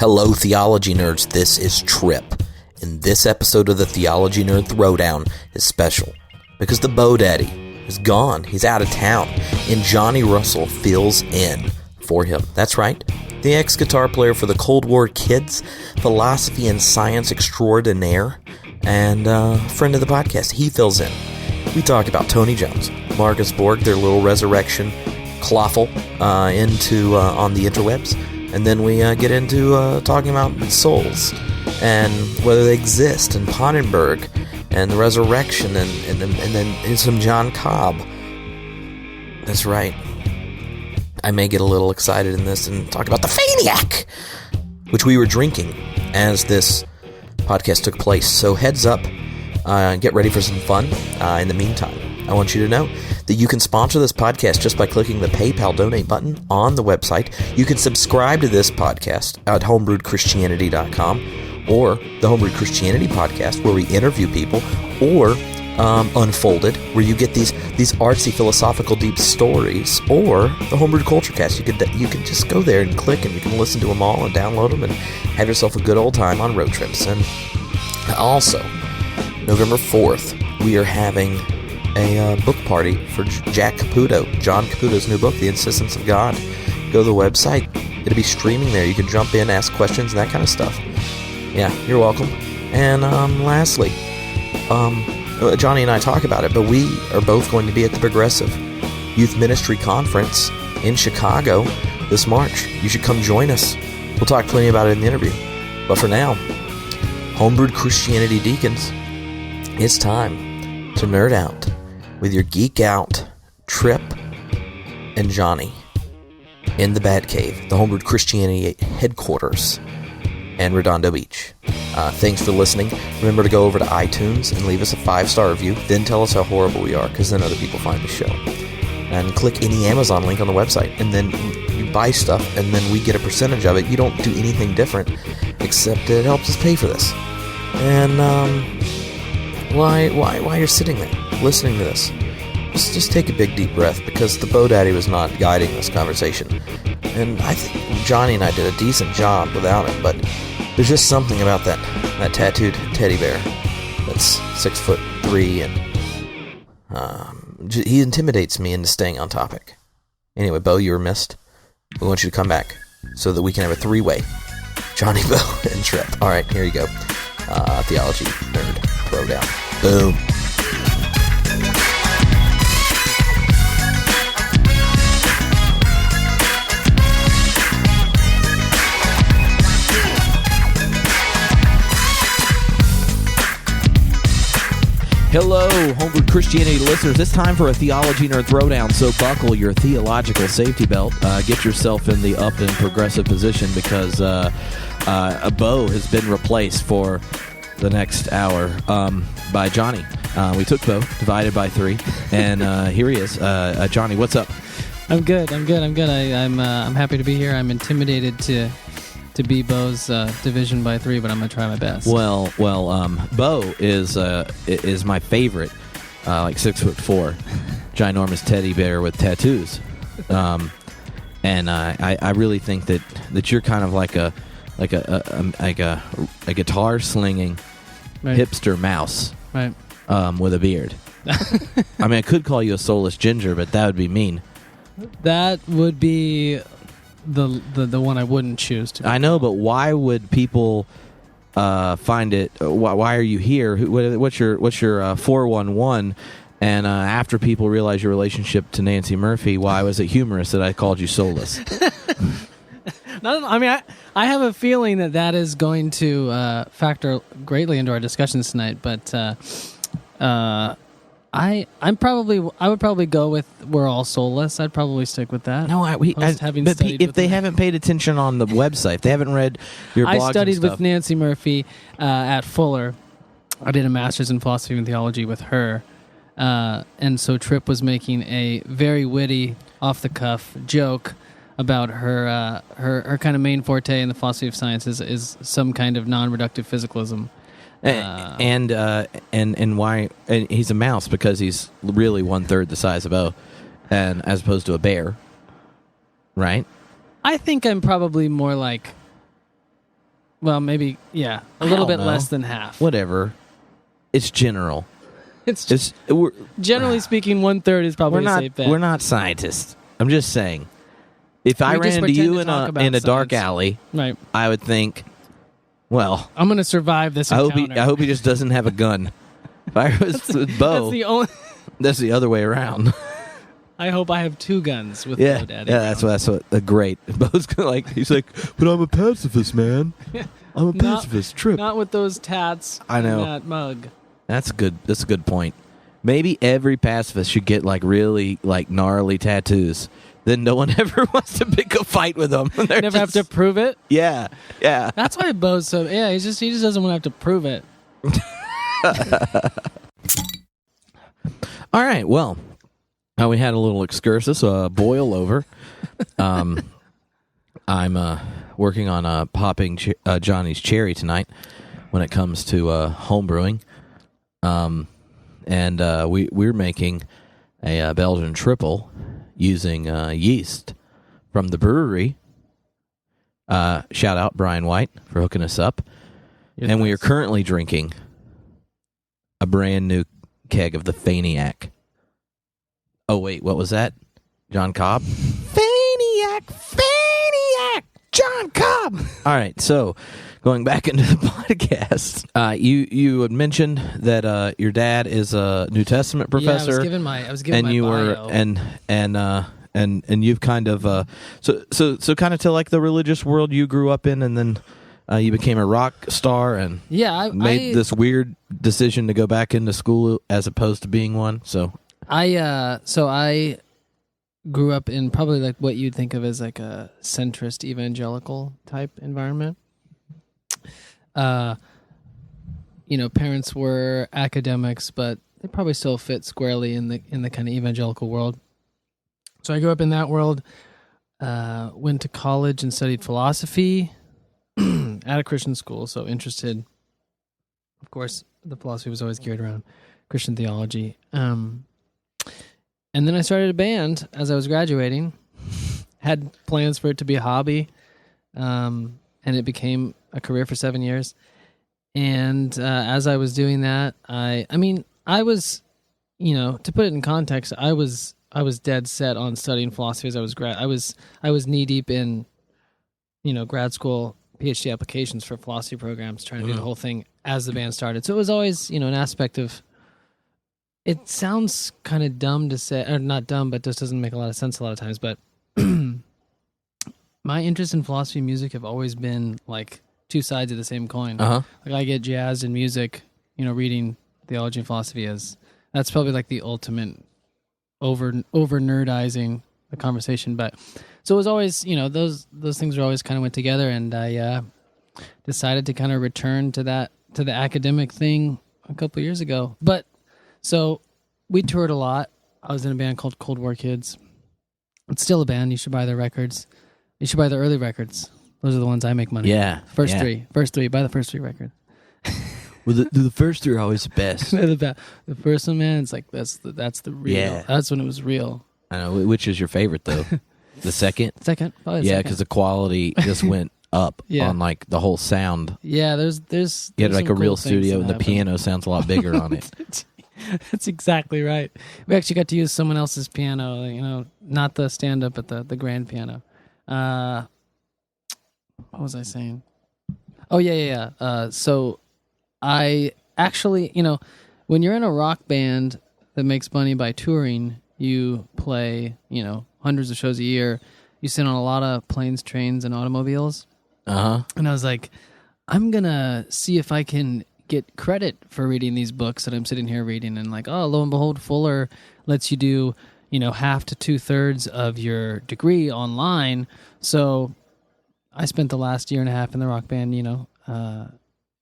Hello, theology nerds. This is Trip. And this episode of the Theology Nerd Throwdown is special because the BoDaddy is gone. He's out of town. And Jonnie Russell fills in for him. That's right. The ex-guitar player for the Cold War Kids, philosophy and science extraordinaire, and friend of the podcast. He fills in. We talk about Tony Jones, Marcus Borg, their little resurrection cloffle on the interwebs. And then we get into talking about souls and whether they exist, and Pannenberg and the resurrection, and then some John Cobb. That's right. I may get a little excited in this and talk about the Faniac, which we were drinking as this podcast took place. So heads up, get ready for some fun. In the meantime, I want you to know that you can sponsor this podcast just by clicking the PayPal donate button on the website. You can subscribe to this podcast at homebrewedchristianity.com or the Homebrewed Christianity podcast, where we interview people, or Unfolded, where you get these artsy philosophical deep stories, or the Homebrewed Culture Cast. You can just go there and click, and you can listen to them all and download them and have yourself a good old time on road trips. And also, November 4th, we are having a book party for John Caputo's new book, The Insistence of God. Go to the website. It'll be streaming there. You can jump in, ask questions, and that kind of stuff. Yeah, you're welcome. And lastly, Jonnie and I talk about it, but we are both going to be at the Progressive Youth Ministry Conference in Chicago this March. You should come join us. We'll talk plenty about it in the interview. But for now, Homebrewed Christianity Deacons, it's time to nerd out with your geek out Trip and Jonnie in the Batcave, the Homebrewed Christianity Headquarters, and Redondo Beach. Thanks for listening. Remember to go over to iTunes and leave us a 5-star review. Then tell us how horrible we are, because then other people find the show. And click any Amazon link on the website, and then you buy stuff, and then we get a percentage of it. You don't do anything different, except it helps us pay for this. And while you're sitting there listening to this, just take a big deep breath, because the BoDaddy was not guiding this conversation. And I think Jonnie and I did a decent job without it, but there's just something about that tattooed teddy bear that's 6'3", and he intimidates me into staying on topic. Anyway, Bo, you were missed. We want you to come back so that we can have a three-way. Jonnie, Bo, and Trip. All right, here you go. Theology Nerd Throwdown. Boom. Hello, Homebrewed Christianity listeners. It's time for a Theology Nerd Throwdown, so buckle your theological safety belt. Get yourself in the up and progressive position, because a Bo has been replaced for the next hour by Jonnie. We took Bo, divided by 3, and here he is. Jonnie, what's up? I'm good. I'm happy to be here. I'm intimidated to be Bo's division by 3, but I'm gonna try my best. Well, Bo is my favorite, like 6'4", ginormous teddy bear with tattoos, and I really think that you're kind of like a guitar slinging hipster mouse, right? With a beard. I mean, I could call you a soulless ginger, but that would be mean. That would be the one I wouldn't choose to. I know, but why would people find it? Why are you here? What's your 411? And after people realize your relationship to Nancy Murphy, why was it humorous that I called you soulless? I mean, I have a feeling that is going to factor greatly into our discussions tonight. But I would probably go with we're all soulless. I'd probably stick with that. No, if they haven't paid attention on the website, if they haven't read your blogs, I studied with Nancy Murphy at Fuller. I did a master's in philosophy and theology with her, and so Tripp was making a very witty, off-the-cuff joke about her kind of main forte in the philosophy of science is some kind of non-reductive physicalism. And why? And he's a mouse because he's really 1/3 the size of O, and as opposed to a bear, right? I think I'm probably more like Well, maybe, yeah. A little bit less than half. Whatever. It's general. Generally speaking, 1/3 is probably a safe bet. We're not scientists. I'm just saying. If I ran into you in a dark alley, right, I would think, well, I'm going to survive this encounter. I hope he just doesn't have a gun. If I was with Bo, that's the other way around. I hope I have 2 guns with BoDaddy. Yeah, that's what great. Bo's he's like, but I'm a pacifist, man. I'm a pacifist. Trip. Not with those tats. I know. And that mug. That's good. That's a good point. Maybe every pacifist should get really gnarly tattoos. Then no one ever wants to pick a fight with them. Never have to prove it. Yeah. That's why Bo's so. Yeah, he just doesn't want to have to prove it. All right. Well, we had a little excursus, boil over. I'm working on popping Johnny's cherry tonight when it comes to home brewing. And we're making a Belgian triple using yeast from the brewery. Shout out Brian White for hooking us up. And we are currently drinking a brand new keg of the Faniac. Oh, wait, what was that? John Cobb? Faniac! John Cobb! All right, so going back into the podcast, you had mentioned that your dad is a New Testament professor. Yeah, I was given my bio. And you've kind of so kind of to the religious world you grew up in, and then you became a rock star and made this weird decision to go back into school as opposed to being one. So I grew up in probably what you'd think of as a centrist evangelical type environment. Parents were academics, but they probably still fit squarely in the kind of evangelical world. So I grew up in that world, went to college and studied philosophy at a Christian school, so interested. Of course, the philosophy was always geared around Christian theology. And then I started a band as I was graduating, had plans for it to be a hobby, and it became a career for 7 years. And as I was doing that, I was, to put it in context, I was dead set on studying philosophy as I was knee deep in, grad school PhD applications for philosophy programs, trying to do the whole thing as the band started. So it was always, an aspect of. It sounds kind of dumb to say, or not dumb, but just doesn't make a lot of sense a lot of times. But my interest in philosophy and music have always been two sides of the same coin. Uh-huh. I get jazzed in music, reading theology and philosophy that's probably the ultimate over nerdizing the conversation. But so it was always, those things were always kind of went together, and I decided to kind of return to the academic thing a couple of years ago. But so we toured a lot. I was in a band called Cold War Kids. It's still a band. You should buy their records. You should buy the early records. Those are the ones I make money. Yeah. First three. Buy the first 3 records. Well, the first 3 are always the best. The first one, man, it's that's the real. Yeah. That's when it was real. I know. Which is your favorite, though? The second? Second. Yeah, because the quality just went up on the whole sound. Yeah, there's you had a real studio, and the piano sounds a lot bigger on it. That's exactly right. We actually got to use someone else's piano, not the stand-up, but the grand piano. What was I saying? Oh, yeah. So I actually, when you're in a rock band that makes money by touring, you play, hundreds of shows a year. You sit on a lot of planes, trains, and automobiles. Uh-huh. And I was like, I'm going to see if I can get credit for reading these books that I'm sitting here reading, and lo and behold, Fuller lets you do half to 2/3 of your degree online. So I spent the last year and a half in the rock band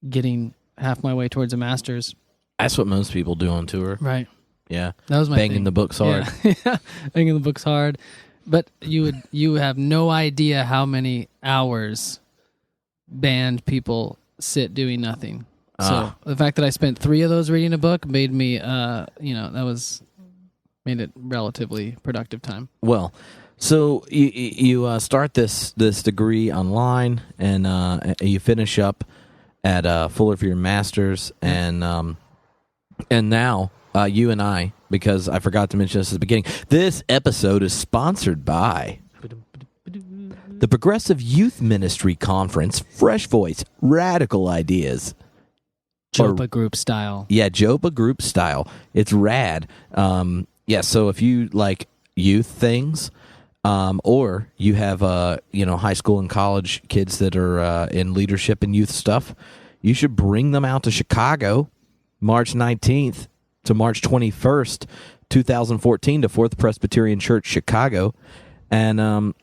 getting half my way towards a master's. That's what most people do on tour, right? Yeah, that was my banging thing. the books hard. Yeah. Banging the books hard, but you have no idea how many hours band people sit doing nothing. So the fact that I spent 3 of those reading a book made me, made it relatively productive time. Well, So you start this degree online, and you finish up at Fuller for your master's, and now you and I, because I forgot to mention this at the beginning, this episode is sponsored by the Progressive Youth Ministry Conference, Fresh Voice, Radical Ideas. JOPA group style. Yeah, JOPA group style. It's rad. So if you like youth things, or you have high school and college kids that are in leadership and youth stuff, you should bring them out to Chicago, March 19th to March 21st, 2014, to Fourth Presbyterian Church, Chicago, and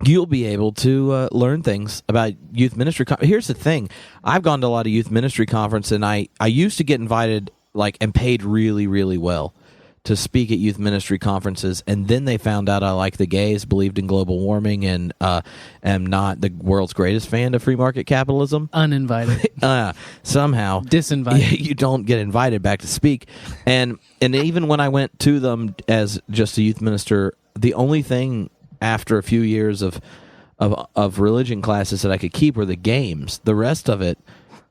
you'll be able to learn things about youth ministry. Here's the thing. I've gone to a lot of youth ministry conference, and I used to get invited and paid really, really well to speak at youth ministry conferences, and then they found out I like the gays, believed in global warming, and am not the world's greatest fan of free market capitalism. Uninvited. Somehow. Disinvited. You don't get invited back to speak. And even when I went to them as just a youth minister, the only thing after a few years of religion classes that I could keep were the games. The rest of it,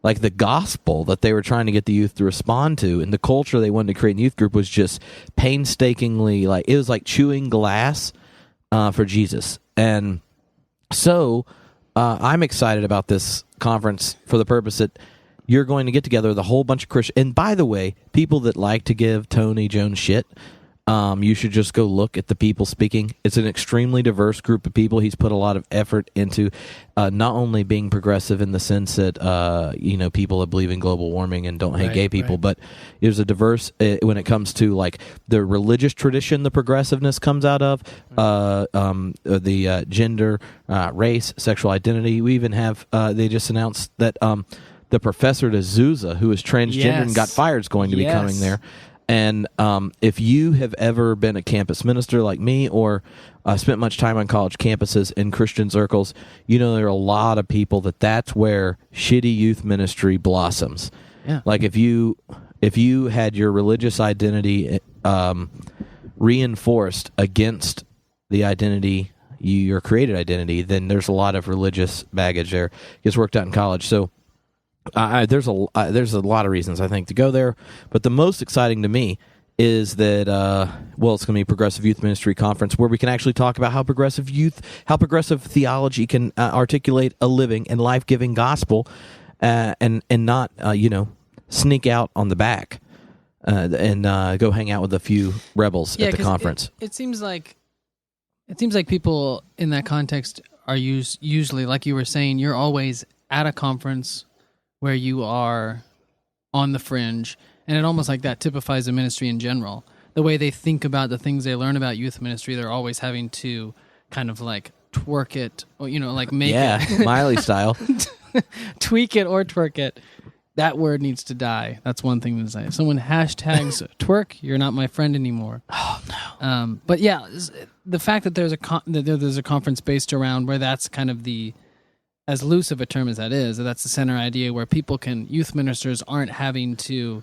like the gospel that they were trying to get the youth to respond to, and the culture they wanted to create in the youth group was just painstakingly, it was like chewing glass for Jesus. And so I'm excited about this conference for the purpose that you're going to get together with a whole bunch of Christians. And by the way, people that like to give Tony Jones shit, you should just go look at the people speaking. It's an extremely diverse group of people. He's put a lot of effort into not only being progressive in the sense that people that believe in global warming and don't hate gay people, but there's a diverse when it comes to the religious tradition the progressiveness comes out of, the gender, race, sexual identity. We even have they just announced that the professor at Azusa, who is transgender and got fired, is going to be coming there. And if you have ever been a campus minister like me, or spent much time on college campuses in Christian circles, there are a lot of people that's where shitty youth ministry blossoms. Yeah. If you had your religious identity reinforced against the identity, your created identity, then there's a lot of religious baggage there. Gets worked out in college. So there's a lot of reasons I think to go there, but the most exciting to me is that it's going to be a Progressive Youth Ministry Conference where we can actually talk about how progressive theology can articulate a living and life-giving gospel, and not sneak out on the back and go hang out with a few rebels at the conference. It seems like people in that context are usually, like you were saying, you're always at a conference where you are on the fringe, and it almost like that typifies the ministry in general. The way they think about the things they learn about youth ministry, they're always having to kind of twerk it, or, make it. Miley style. Tweak it or twerk it. That word needs to die. That's one thing to say. If someone hashtags twerk, you're not my friend anymore. Oh, no. But yeah, the fact that there's a conference based around where that's kind of the, as loose of a term as that is, that's the center idea where youth ministers aren't having to,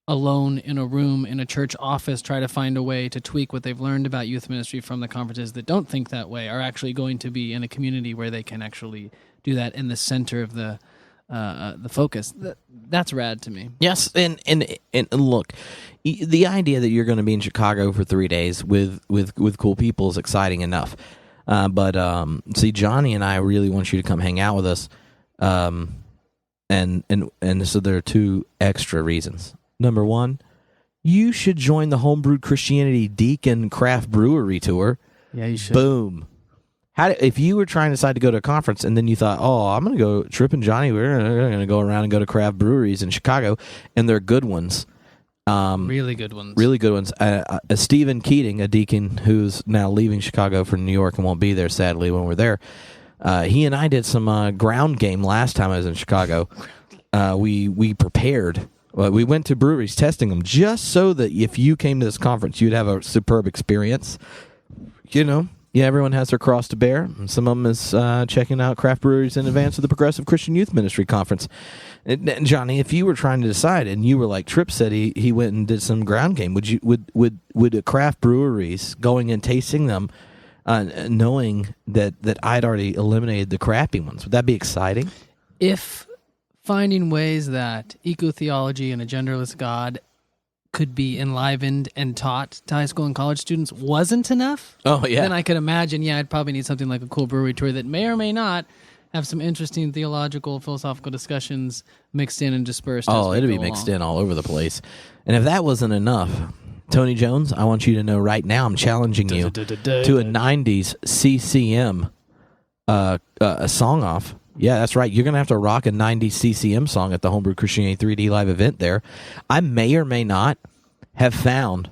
alone in a room in a church office, try to find a way to tweak what they've learned about youth ministry from the conferences that don't think that way, are actually going to be in a community where they can actually do that in the center of the focus. That's rad to me. Yes, and look, the idea that you're going to be in Chicago for 3 days with cool people is exciting enough. But see, Jonnie and I really want you to come hang out with us, and so there are two extra reasons. Number one, you should join the Homebrewed Christianity Deacon Craft Brewery Tour. Yeah, you should. Boom. If you were trying to decide to go to a conference and then you thought, I'm going to go, Trip and Jonnie, we're going to go around and go to craft breweries in Chicago, and they're good ones. Really good ones. Really good ones. Stephen Keating, a deacon who's now leaving Chicago for New York and won't be there, sadly, when we're there, he and I did some ground game last time I was in Chicago. We prepared. We went to breweries testing them just so that if you came to this conference, you'd have a superb experience. Everyone has their cross to bear. Some of them is checking out craft breweries in advance of the Progressive Christian Youth Ministry Conference. And Jonnie, if you were trying to decide, and you were like Tripp said, he went and did some ground game. Would a craft breweries going and tasting them knowing that I'd already eliminated the crappy ones. Would that be exciting? If finding ways that eco-theology and a genderless God could be enlivened and taught to high school and college students wasn't enough, then I could imagine, I'd probably need something like a cool brewery tour that may or may not have some interesting theological, philosophical discussions mixed in and dispersed. It'd be mixed in all over the place. And if that wasn't enough, Tony Jones, I want you to know right now I'm challenging you to a 90s CCM a song off. Yeah, that's right. You're going to have to rock a 90s CCM song at the Homebrew Christianity 3D live event there. I may or may not have found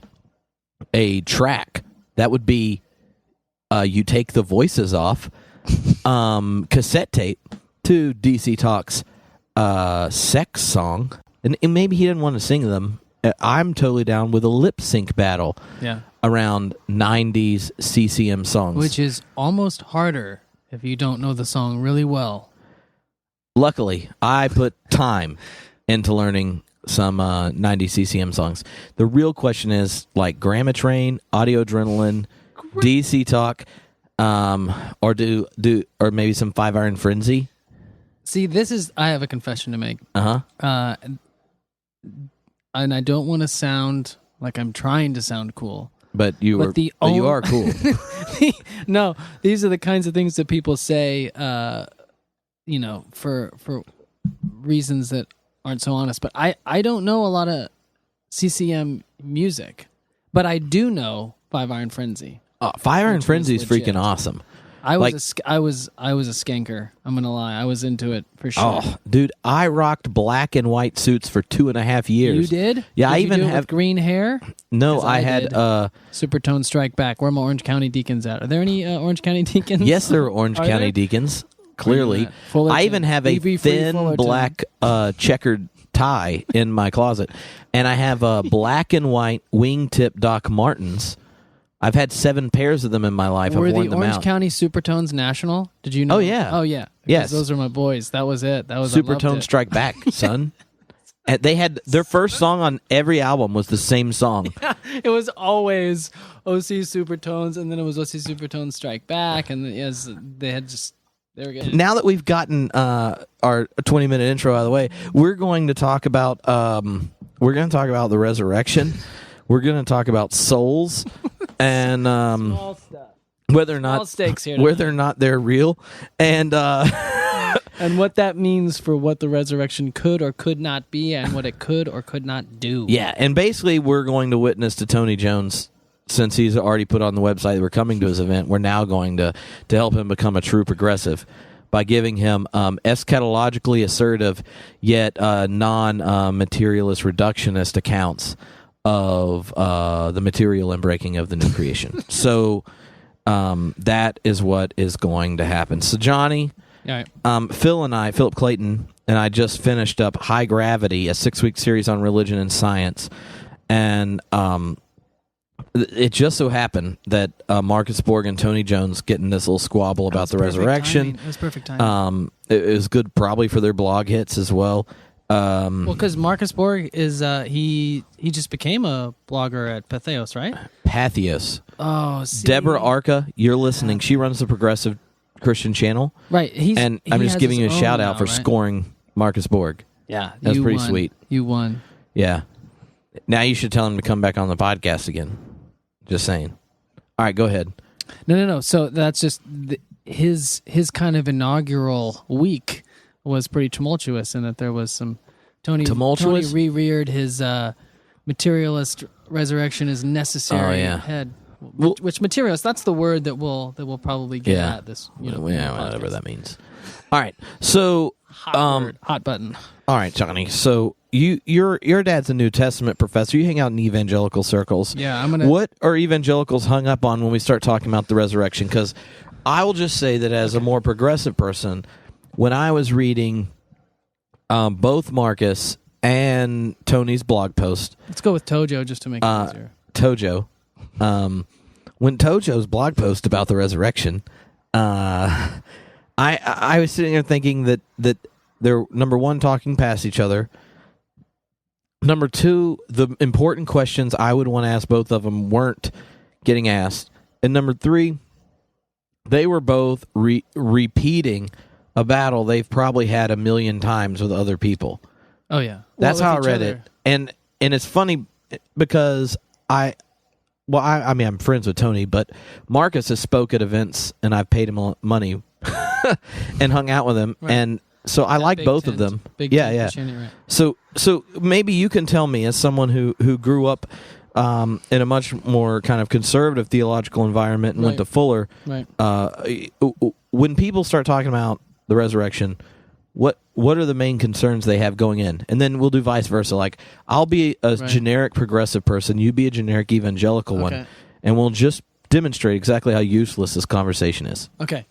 a track that would be you take the voices off cassette tape to DC Talk's sex song. And maybe he didn't want to sing them. I'm totally down with a lip sync battle around 90s CCM songs. Which is almost harder if you don't know the song really well. Luckily, I put time into learning some 90s CCM songs. The real question is, like, Grandma Train, Audio Adrenaline, DC Talk, or maybe some 5 Iron Frenzy. See, I have a confession to make. And I don't want to sound like I'm trying to sound cool. But you are cool. No, these are the kinds of things that people say, for reasons that aren't so honest. But I don't know a lot of CCM music, but I do know 5 Iron Frenzy. 5 Iron Frenzy is freaking awesome. I was a skanker. I'm gonna lie. I was into it for sure. Oh, dude, I rocked black and white suits for 2.5 years. You did? Yeah, did I you even do it have with green hair. No, I had Supertone Strike Back. Where are my Orange County Deacons at? Are there any Orange County Deacons? Yes, there are Orange County Deacons. Clearly, I even have a thin black checkered tie in my closet, and I have black and white wingtip Doc Martens. I've had 7 pairs of them in my life. Were I've worn the them Orange out. County Supertones national? Did you know? Oh, yeah. Oh, yeah. Yes. Those are my boys. That was it. That was Supertone Strike Back, son. And they had their first song on every album was the same song. Yeah, it was always OC Supertones, and then it was OC Supertones Strike Back, and they were good. Now that we've gotten our 20-minute intro out of the way, we're going to talk about the resurrection. We're going to talk about souls and Small stuff. whether or Small not stakes here whether or not they're real, and and what that means for what the resurrection could or could not be, and what it could or could not do. Yeah, and basically we're going to witness to Tony Jones. Since he's already put on the website that we're coming to his event, we're now going to help him become a true progressive by giving him eschatologically assertive yet non-materialist reductionist accounts of the material and breaking of the new creation. So that is what is going to happen. So Jonnie, Philip Clayton and I just finished up High Gravity, a 6-week series on religion and science, and it just so happened that Marcus Borg and Tony Jones getting this little squabble about the resurrection. It was perfect timing. It was good probably for their blog hits as well. Because Marcus Borg is he just became a blogger at Patheos, right? Patheos. Oh, see. Deborah Arca, you're listening. She runs the Progressive Christian channel. Right. I'm just giving you a shout out for scoring Marcus Borg. Yeah, that's pretty sweet. You won. Yeah. Now you should tell him to come back on the podcast again. Just saying. All right, go ahead. No. So that's just his kind of inaugural week was pretty tumultuous in that there was some Tony re-reared his materialist resurrection is necessary head. Which materialist? That's the word that we'll probably get at this. Whatever that means. All right, so hot button. All right, Jonnie. So your dad's a New Testament professor. You hang out in evangelical circles. Yeah, I'm gonna. What are evangelicals hung up on when we start talking about the resurrection? Because I will just say that as a more progressive person, when I was reading both Marcus and Tony's blog post, let's go with ToJo just to make it easier. ToJo. When ToJo's blog post about the resurrection, I was sitting there thinking that they're, number one, talking past each other. Number two, the important questions I would want to ask both of them weren't getting asked. And number three, they were both repeating a battle they've probably had 1,000,000 times with other people. Oh yeah, That's how I read it, and it's funny because I mean I'm friends with Tony, but Marcus has spoke at events and I've paid him money and hung out with him, and so I like both of them. Yeah. So maybe you can tell me, as someone who grew up in a much more kind of conservative theological environment and went to Fuller, when people start talking about the resurrection, what are the main concerns they have going in? And then we'll do vice versa. Like, I'll be a generic progressive person, you be a generic evangelical one, and we'll just demonstrate exactly how useless this conversation is. Okay.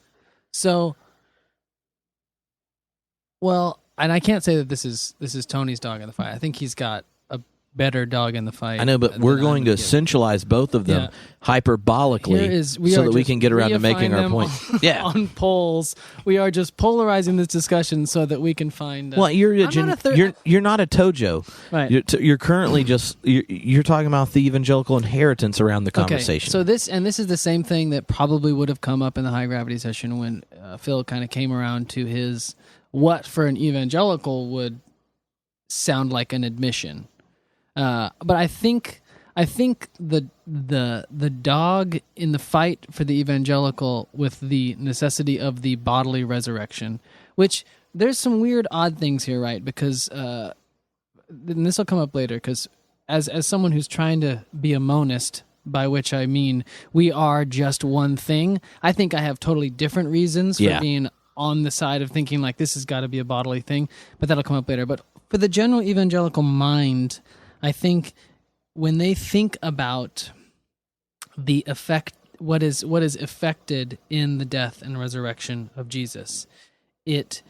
So, well, and I can't say that this is Tony's dog in the fight. I think he's got a better dog in the fight. I know, but we're going to essentialize both of them hyperbolically so that we can get around to making our point. On polls, we are just polarizing this discussion so that we can find. Well, you're not a ToJo. Right. You're currently just you're talking about the evangelical inheritance around the conversation. Okay. So this is the same thing that probably would have come up in the high gravity session when Phil kind of came around to his what for an evangelical would sound like an admission. But I think the dog in the fight for the evangelical with the necessity of the bodily resurrection, which there's some weird odd things here, right? Because and this will come up later. Because as someone who's trying to be a monist, by which I mean we are just one thing, I think I have totally different reasons for being on the side of thinking like this has got to be a bodily thing. But that'll come up later. But for the general evangelical mind, I think when they think about the effect, what is effected in the death and resurrection of Jesus, there's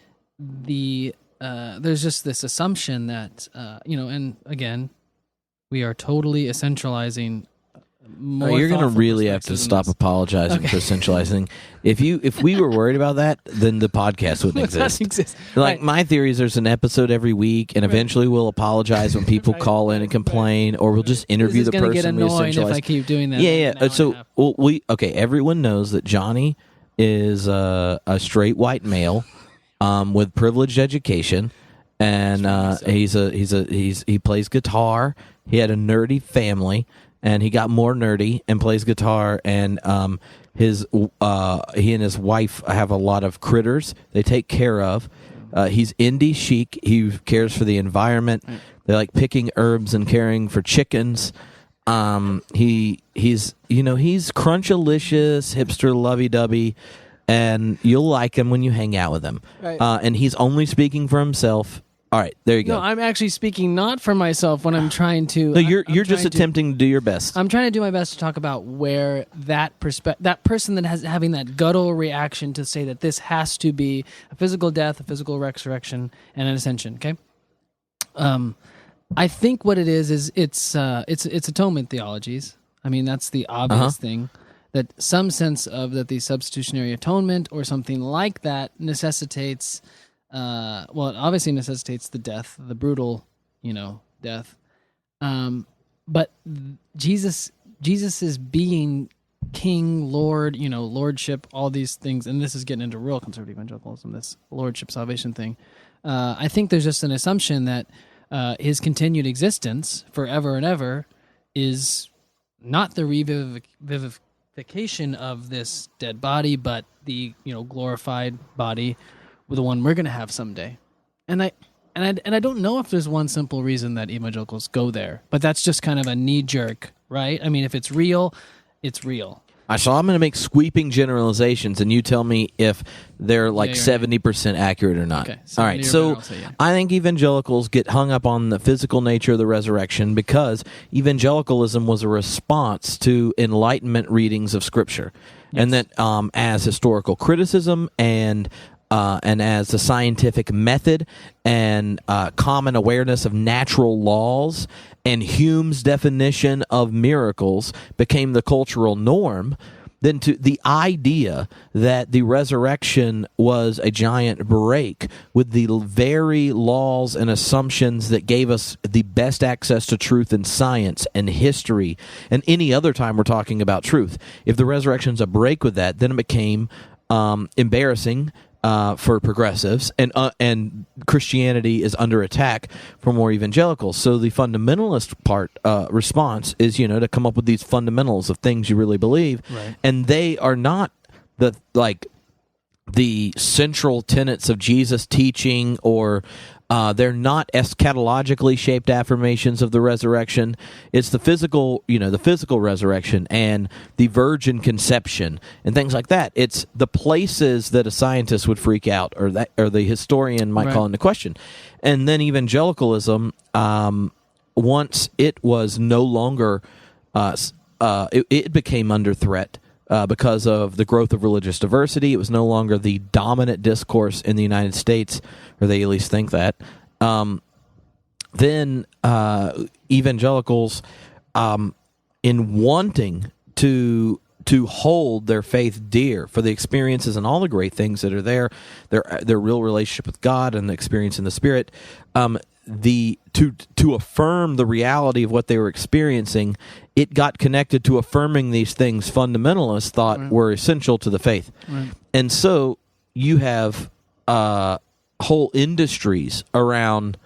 just this assumption that and again, we are totally essentializing. You're going to really have to stop apologizing for essentializing. If we were worried about that, then the podcast wouldn't exist. Like my theory is there's an episode every week, and eventually we'll apologize when people call in and complain, or we'll just interview the person. This is going to get annoying if I keep doing that. Yeah. So everyone knows that Jonnie is a straight white male with privileged education, and he plays guitar. He had a nerdy family. And he got more nerdy and plays guitar, and he and his wife have a lot of critters they take care of. He's indie chic. He cares for the environment. They like picking herbs and caring for chickens. He's crunchalicious, hipster, lovey-dovey, and you'll like him when you hang out with him. Right. And he's only speaking for himself. All right, there you go. No, I'm actually speaking not for myself when I'm trying to. No, you're just attempting to do your best. I'm trying to do my best to talk about where that person that has having that guttural reaction to say that this has to be a physical death, a physical resurrection, and an ascension. Okay, I think what it is it's atonement theologies. I mean, that's the obvious thing. That some sense of that the substitutionary atonement or something like that necessitates. It obviously necessitates the death, the brutal, death. But Jesus is being King, Lord, lordship, all these things, and this is getting into real conservative evangelicalism, this lordship salvation thing. I think there's just an assumption that his continued existence forever and ever is not the revivification of this dead body, but the glorified body. The one we're going to have someday. And I don't know if there's one simple reason that evangelicals go there, but that's just kind of a knee-jerk, right? I mean, if it's real, it's real. So I'm going to make sweeping generalizations, and you tell me if they're 70% accurate or not. Okay, all right, so I think evangelicals get hung up on the physical nature of the resurrection because evangelicalism was a response to Enlightenment readings of Scripture. Yes. And that as historical criticism and as the scientific method and common awareness of natural laws and Hume's definition of miracles became the cultural norm, then to the idea that the resurrection was a giant break with the very laws and assumptions that gave us the best access to truth in science and history and any other time we're talking about truth. If the resurrection's a break with that, then it became embarrassing for progressives, and Christianity is under attack for more evangelicals. So the fundamentalist response is, to come up with these fundamentals of things you really believe, right. And they are not the central tenets of Jesus' teaching, or they're not eschatologically shaped affirmations of the resurrection. It's the physical resurrection and the virgin conception and things like that. It's the places that a scientist would freak out, or the historian might call into question. And then evangelicalism, once it was no longer, it became under threat. Because of the growth of religious diversity, it was no longer the dominant discourse in the United States, or they at least think that. Then evangelicals, in wanting to hold their faith dear for the experiences and all the great things that are there, their real relationship with God and the experience in the Spirit, to affirm the reality of what they were experiencing, it got connected to affirming these things fundamentalists thought were essential to the faith. Right. And so you have whole industries around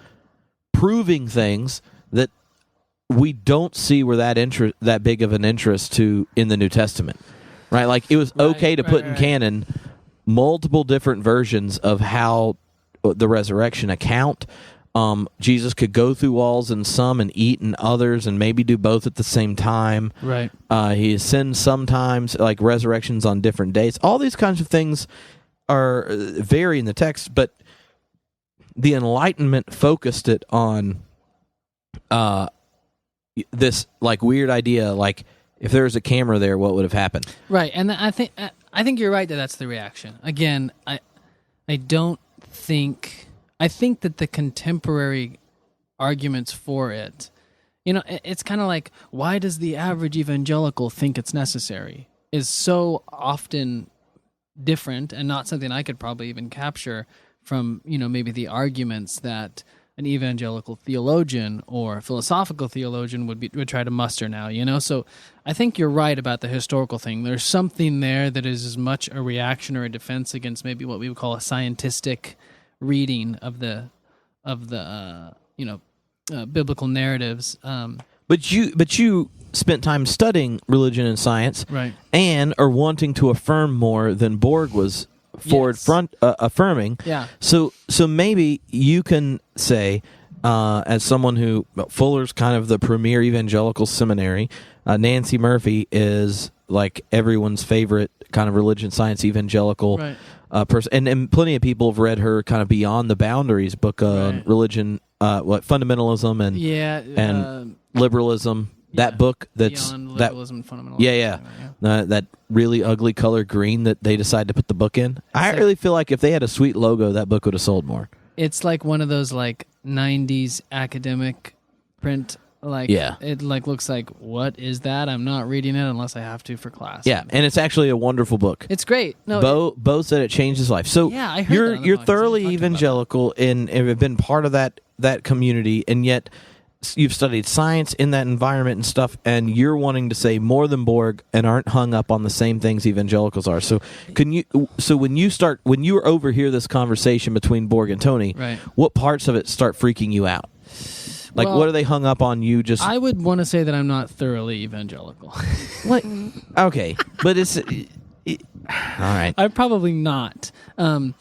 proving things that we don't see were that big of an interest to in the New Testament. Right? Like, it was okay to put in canon multiple different versions of how the resurrection account. Jesus could go through walls in some and eat in others, and maybe do both at the same time. Right. He ascends sometimes, like resurrections on different days. All these kinds of things vary in the text, but the Enlightenment focused it on this weird idea, like, if there was a camera there, what would have happened? Right, and I think you're right that that's the reaction. Again, I think that the contemporary arguments for it, it's kind of like, why does the average evangelical think it's necessary, is so often different, and not something I could probably even capture from, maybe the arguments that an evangelical theologian or philosophical theologian would try to muster now, So I think you're right about the historical thing. There's something there that is as much a reaction or a defense against maybe what we would call a scientific reading of the biblical narratives. But you spent time studying religion and science, right? And are wanting to affirm more than Borg was affirming. Yeah. So maybe you can say, as someone who Fuller's kind of the premier evangelical seminary, Nancy Murphy is like everyone's favorite kind of religion science evangelical. Right. Person, and plenty of people have read her kind of Beyond the Boundaries book on religion, fundamentalism and liberalism. That book that's Beyond Liberalism and Fundamentalism. Yeah. That really ugly color green that they decided to put the book in. I really feel like if they had a sweet logo, that book would have sold more. It's like one of those 90s academic print. It looks like, what is that? I'm not reading it unless I have to for class. Yeah, and it's actually a wonderful book. It's great. No, Bo said it changed his life. So I heard you're thoroughly evangelical and have been part of that community, and yet you've studied science in that environment and stuff, and you're wanting to say more than Borg and aren't hung up on the same things evangelicals are. So when you overhear this conversation between Borg and Tony, right, what parts of it start freaking you out? What are they hung up on you? I would want to say that I'm not thoroughly evangelical. Okay, but it's all right. I'm probably not in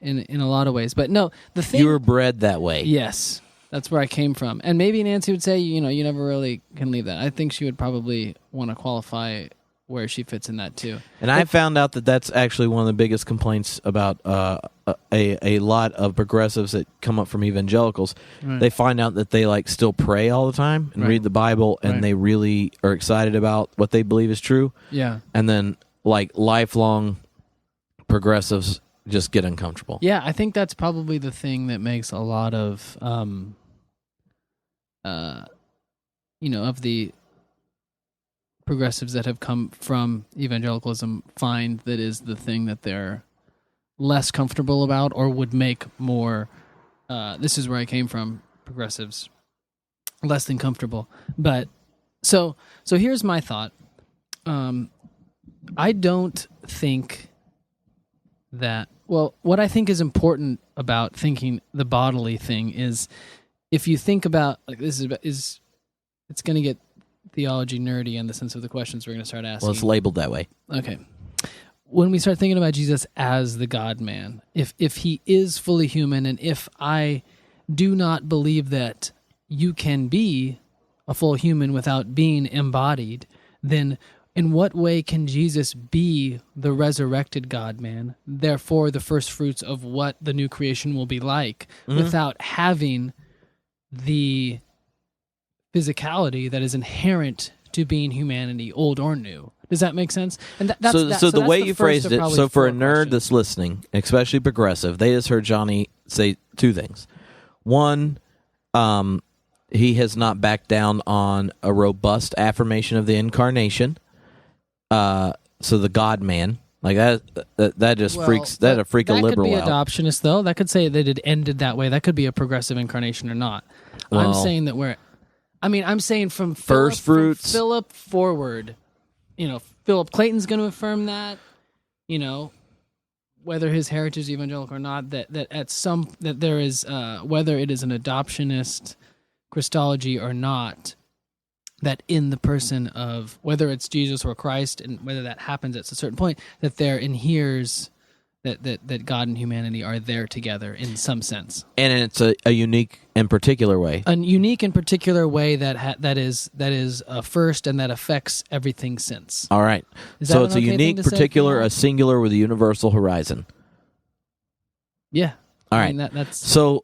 a lot of ways, but no. The thing, you were bred that way. Yes, that's where I came from, and maybe Nancy would say, you never really can leave that. I think she would probably want to qualify where she fits in that too. And I found out that that's actually one of the biggest complaints about a lot of progressives that come up from evangelicals. Right. They find out that they still pray all the time and read the Bible, and they really are excited about what they believe is true. Yeah. And then lifelong progressives just get uncomfortable. Yeah, I think that's probably the thing that makes a lot of of the progressives that have come from evangelicalism find that is the thing that they're less comfortable about or would make more, this is where I came from, progressives, less than comfortable. But so here's my thought. I don't think that, well, what I think is important about thinking the bodily thing is, if you think about, like, this is it's going to get theology nerdy in the sense of the questions we're going to start asking. Well, it's labeled that way. Okay. When we start thinking about Jesus as the God-man, if he is fully human, and if I do not believe that you can be a full human without being embodied, then in what way can Jesus be the resurrected God-man, therefore the first fruits of what the new creation will be like, without having the physicality that is inherent to being humanity, old or new? Does that make sense? And so the way you phrased it, so for a nerd that's listening, especially progressive, they just heard Jonnie say two things. One, he has not backed down on a robust affirmation of the incarnation. So the God-man, like that just freaks, that'd freak a liberal out. That could be adoptionist, though. That could say that it ended that way. That could be a progressive incarnation or not. Well, I'm saying that I'm saying from first fruits, from Philip forward, Philip Clayton's going to affirm that, whether his heritage is evangelical or not, that there is, whether it is an adoptionist Christology or not, that in the person of, whether it's Jesus or Christ, and whether that happens at a certain point, that there inheres that God and humanity are there together in some sense. And it's a unique and particular way. A unique and particular way that is first, and that affects everything since. All right. So it's a unique, particular, a singular with a universal horizon. Yeah. All right. That's so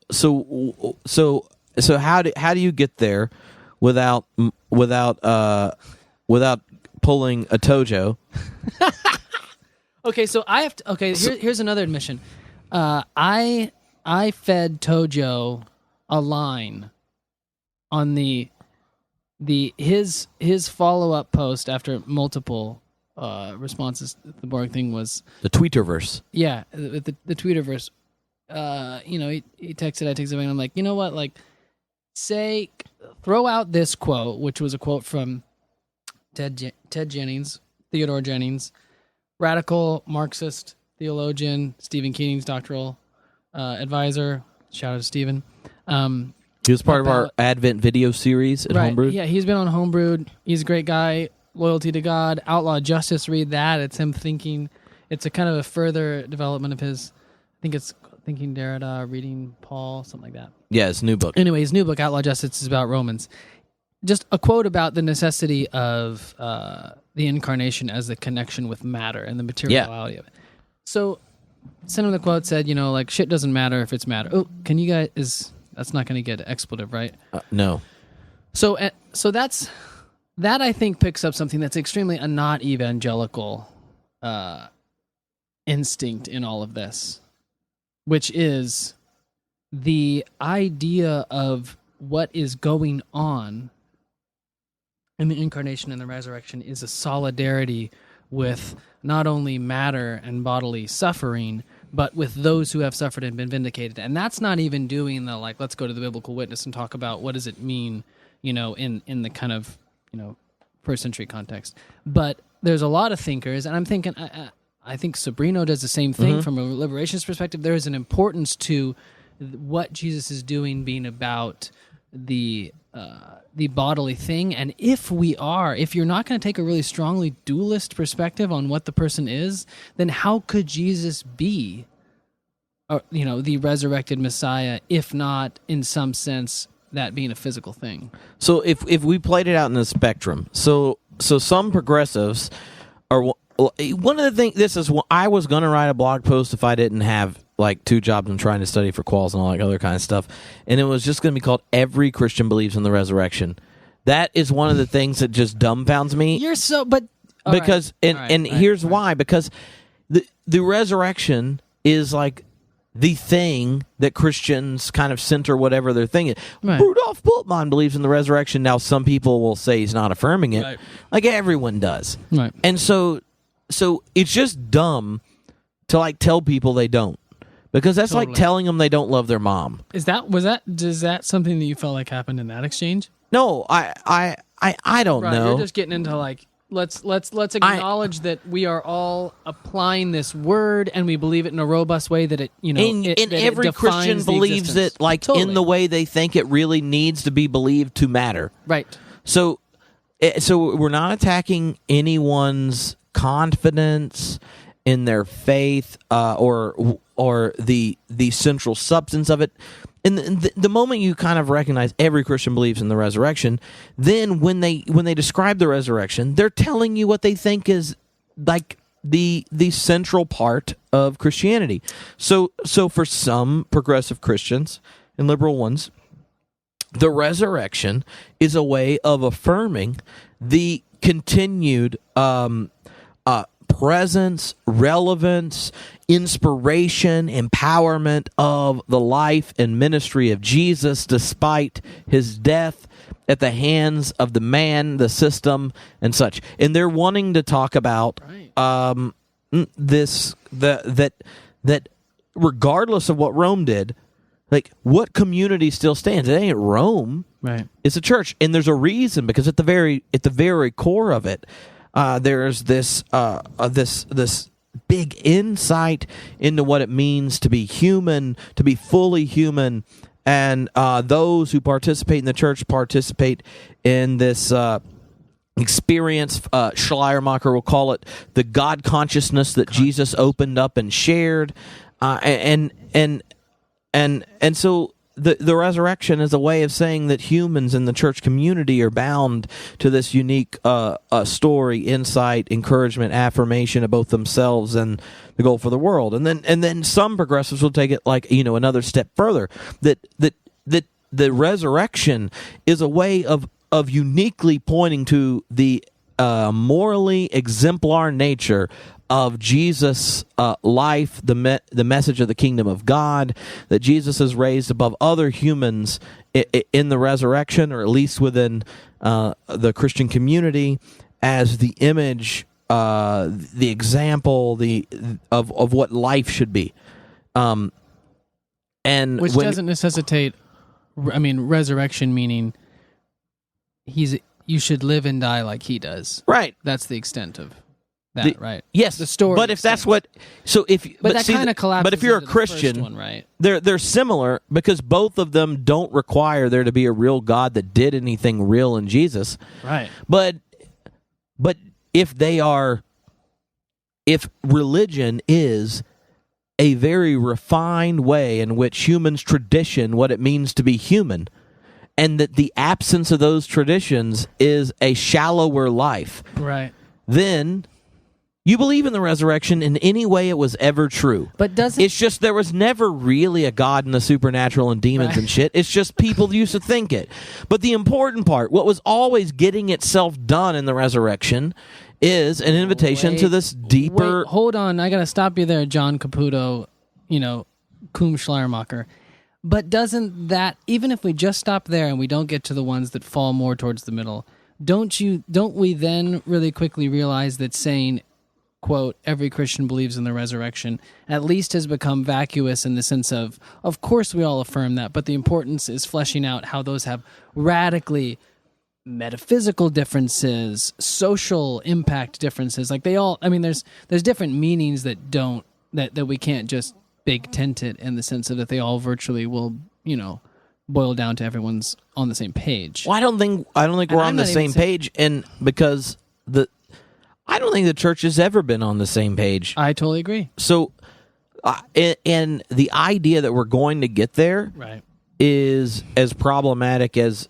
how do you get there without pulling a ToJo? Okay, so I have to. Okay, here's another admission. I fed ToJo a line on his follow-up post after multiple responses. The Borg thing was the Tweeterverse. Yeah, the Tweeterverse. He texted. I texted him, and I'm like, you know what? Like, throw out this quote, which was a quote from Ted Jennings, Theodore Jennings, radical Marxist theologian, Stephen Keating's doctoral advisor. Shout out to Stephen. He was part of our Advent video series at Homebrewed. Yeah, he's been on Homebrewed. He's a great guy. Loyalty to God, Outlaw Justice. Read that. It's him thinking. It's a kind of a further development of his. I think it's Thinking Derrida, Reading Paul, something like that. Yeah, his new book. Anyway, his new book, Outlaw Justice, is about Romans. Just a quote about the necessity of the incarnation as the connection with matter and the materiality of it. So, sent him the quote, said, shit doesn't matter if it's matter. Oh, can you guys, that's not going to get expletive, right? No. So that I think picks up something that's extremely a not evangelical instinct in all of this, which is the idea of what is going on in the incarnation and the resurrection is a solidarity with not only matter and bodily suffering, but with those who have suffered and been vindicated. And that's not even doing the, let's go to the biblical witness and talk about what does it mean, in the kind of, first century context. But there's a lot of thinkers, and I'm thinking, I think Sobrino does the same thing from a liberationist perspective. There is an importance to what Jesus is doing being about the bodily thing. And if you're not going to take a really strongly dualist perspective on what the person is, then how could Jesus be, the resurrected Messiah, if not in some sense that being a physical thing? So if we played it out in the spectrum, so some progressives are one of the things. This is what I was going to write a blog post if I didn't have two jobs and trying to study for quals and all that other kind of stuff, and it was just going to be called "Every Christian Believes in the Resurrection." That is one of the things that just dumbfounds me. Here's why, because the resurrection is the thing that Christians kind of center whatever their thing is. Right. Rudolf Bultmann believes in the resurrection. Now, some people will say he's not affirming it, Right. like everyone does. Right. And so it's just dumb to like tell people they don't, because that's like telling them they don't love their mom. Is that something that you felt like happened in that exchange? No, I don't Right, know. you're just getting into like let's acknowledge that we are all applying this word and we believe it in a robust way that it and every Christian believes it like in the way they think it really needs to be believed to matter. Right. So we're not attacking anyone's confidence in their faith or the central substance of it. And the moment you kind of recognize every Christian believes in the resurrection, then when they describe the resurrection, they're telling you what they think is like the central part of Christianity. So for some progressive Christians and liberal ones, the resurrection is a way of affirming the continued presence, relevance, inspiration, empowerment of the life and ministry of Jesus despite his death at the hands of the man, the system, and such. And they're wanting to talk about that regardless of what Rome did, like what community still stands? It ain't Rome. Right. It's a church, and there's a reason, because at the very core of it, there's this big insight into what it means to be human, to be fully human, and those who participate in the church participate in this experience. Schleiermacher will call it the God consciousness that Jesus opened up and shared, and so. The resurrection is a way of saying that humans in the church community are bound to this unique story, insight, encouragement, affirmation of both themselves and the goal for the world. And then some progressives will take it like another step further, that the resurrection is a way of uniquely pointing to the morally exemplar nature of Jesus' life, the message of the kingdom of God, that Jesus is raised above other humans in the resurrection, or at least within the Christian community, as the image, the example, of what life should be. And which doesn't necessitate. I mean, resurrection meaning you should live and die like he does. Right. That's the extent of. That, right? Yes, the story. But if that's what, so if but that kind of collapses. But if you're a Christian, one, right? They're similar, because both of them don't require there to be a real God that did anything real in Jesus, right? But if religion is a very refined way in which humans tradition what it means to be human, and that the absence of those traditions is a shallower life, right? Then you believe in the resurrection in any way it was ever true. But it's just there was never really a God and the supernatural and demons and shit. It's just people used to think it. But the important part, what was always getting itself done in the resurrection, is an invitation to this deeper... hold on, I got to stop you there, John Caputo, Cum Schleiermacher. But doesn't that, even if we just stop there and we don't get to the ones that fall more towards the middle, don't we then really quickly realize that saying, quote, every Christian believes in the resurrection, at least has become vacuous in the sense of course we all affirm that, but the importance is fleshing out how those have radically metaphysical differences, social impact differences. Like they all, I mean, there's different meanings that we can't just big tent it in the sense of that they all virtually will, boil down to everyone's on the same page. Well, I don't think we're on the same page, and because I don't think the church has ever been on the same page. I totally agree. So, and the idea that we're going to get there is as problematic as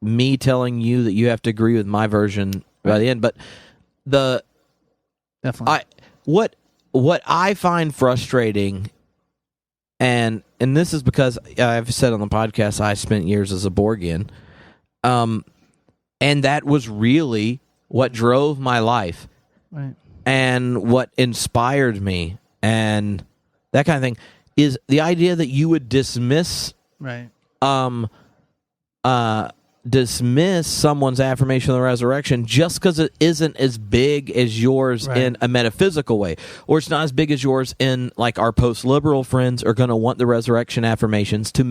me telling you that you have to agree with my version by the end. But definitely, what I find frustrating, and this is because I've said on the podcast I spent years as a Borgian, and that was really what drove my life. Right. And what inspired me and that kind of thing is the idea that you would dismiss dismiss someone's affirmation of the resurrection just because it isn't as big as yours in a metaphysical way, or it's not as big as yours in, like, our post-liberal friends are going to want the resurrection affirmations to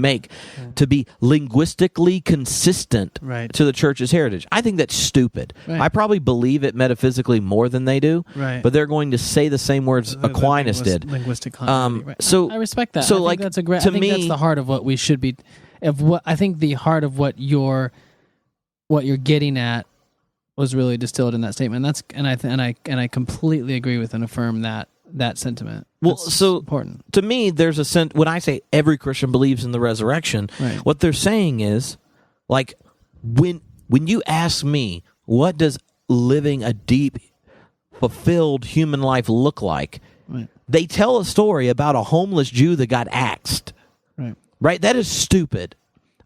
be linguistically consistent to the church's heritage. I think that's stupid. I probably believe it metaphysically more than they do, but they're going to say the same words Aquinas did. Linguistic continuity, So I respect that. So, I think that's a great. I think that's the heart of what we should be. I think the heart of what you're getting at was really distilled in that statement. I completely agree with and affirm that sentiment. Well, that's so important to me. There's a sense when I say every Christian believes in the resurrection. What they're saying is, like, when you ask me, what does living a deep, fulfilled human life look like? They tell a story about a homeless Jew that got axed. Right? That is stupid.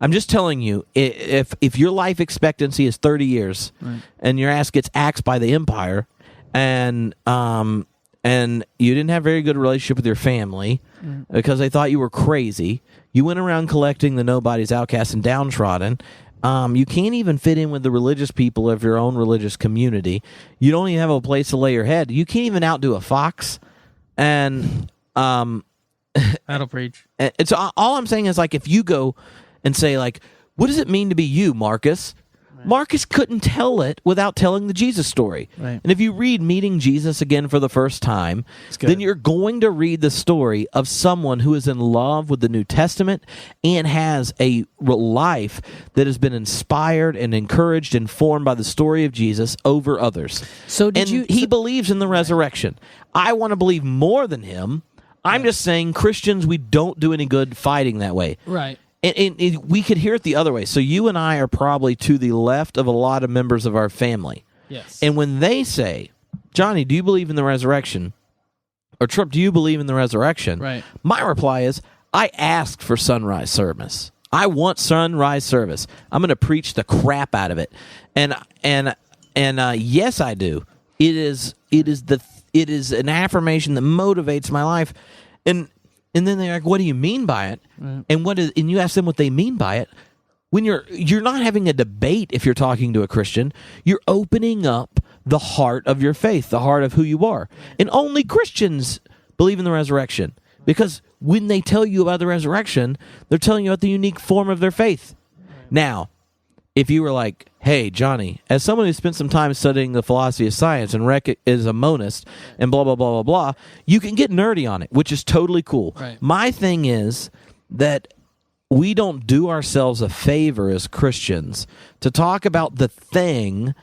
I'm just telling you, if your life expectancy is 30 years and your ass gets axed by the empire and you didn't have a very good relationship with your family because they thought you were crazy, you went around collecting the nobodies, outcasts, and downtrodden, you can't even fit in with the religious people of your own religious community, you don't even have a place to lay your head, you can't even outdo a fox, and... That'll preach. It's all I'm saying is, like, if you go and say, like, what does it mean to be you, Marcus? Marcus couldn't tell it without telling the Jesus story. And if you read Meeting Jesus Again for the First Time, then you're going to read the story of someone who is in love with the New Testament and has a life that has been inspired and encouraged and formed by the story of Jesus over others. He believes in the resurrection. I want to believe more than him. I'm just saying, Christians, we don't do any good fighting that way. And we could hear it the other way. So you and I are probably to the left of a lot of members of our family. And when they say, Jonnie, do you believe in the resurrection? Or Tripp, do you believe in the resurrection? My reply is, I asked for sunrise service. I want sunrise service. I'm going to preach the crap out of it. And yes, I do. It is an affirmation that motivates my life. And then they're like, what do you mean by it? And you ask them what they mean by it. When you're not having a debate if you're talking to a Christian, you're opening up the heart of your faith, the heart of who you are. And only Christians believe in the resurrection, because when they tell you about the resurrection, they're telling you about the unique form of their faith. Now, if you were like, hey, Jonnie, as someone who spent some time studying the philosophy of science and is a monist and blah, blah, blah, blah, blah, you can get nerdy on it, which is totally cool. My thing is that we don't do ourselves a favor as Christians to talk about the thing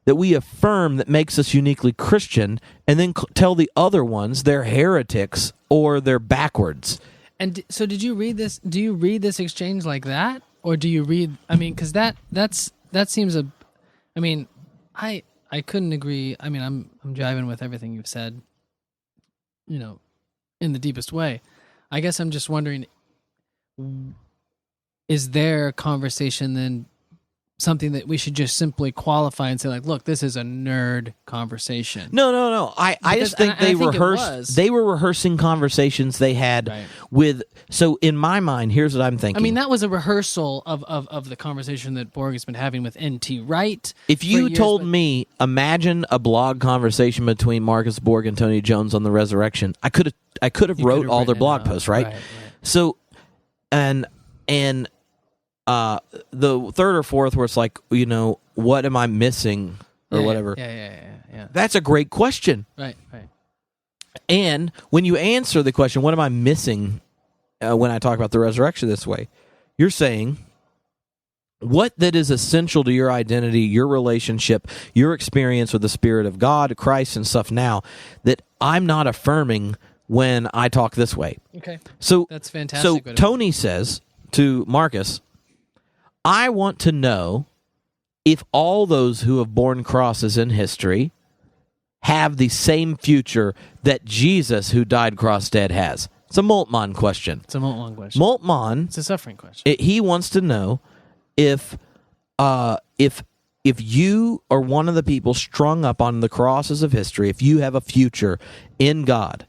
that we affirm that makes us uniquely Christian and then tell the other ones they're heretics or they're backwards. And so did you read this? Do you read this exchange like that? Or do you read, I mean, because that seems I mean, I couldn't agree. I mean, I'm jiving with everything you've said, in the deepest way. I guess I'm just wondering, is there a conversation then something that we should just simply qualify and say, like, look, this is a nerd conversation? No. I just think they were rehearsing conversations they had with. So in my mind, here's what I'm thinking. I mean, that was a rehearsal of the conversation that Borg has been having with N.T. Wright. If you told me, imagine a blog conversation between Marcus Borg and Tony Jones on the resurrection, I could have wrote all their blog posts, right? So, and the third or fourth where it's like, what am I missing or whatever. Yeah. That's a great question. Right. And when you answer the question, what am I missing when I talk about the resurrection this way, you're saying what that is essential to your identity, your relationship, your experience with the Spirit of God, Christ, and stuff now that I'm not affirming when I talk this way. Okay. So that's fantastic. So Tony says to Marcus, I want to know if all those who have borne crosses in history have the same future that Jesus, who died cross dead, has. It's a Moltmann question. Moltmann. It's a suffering question. He wants to know if you are one of the people strung up on the crosses of history, if you have a future in God,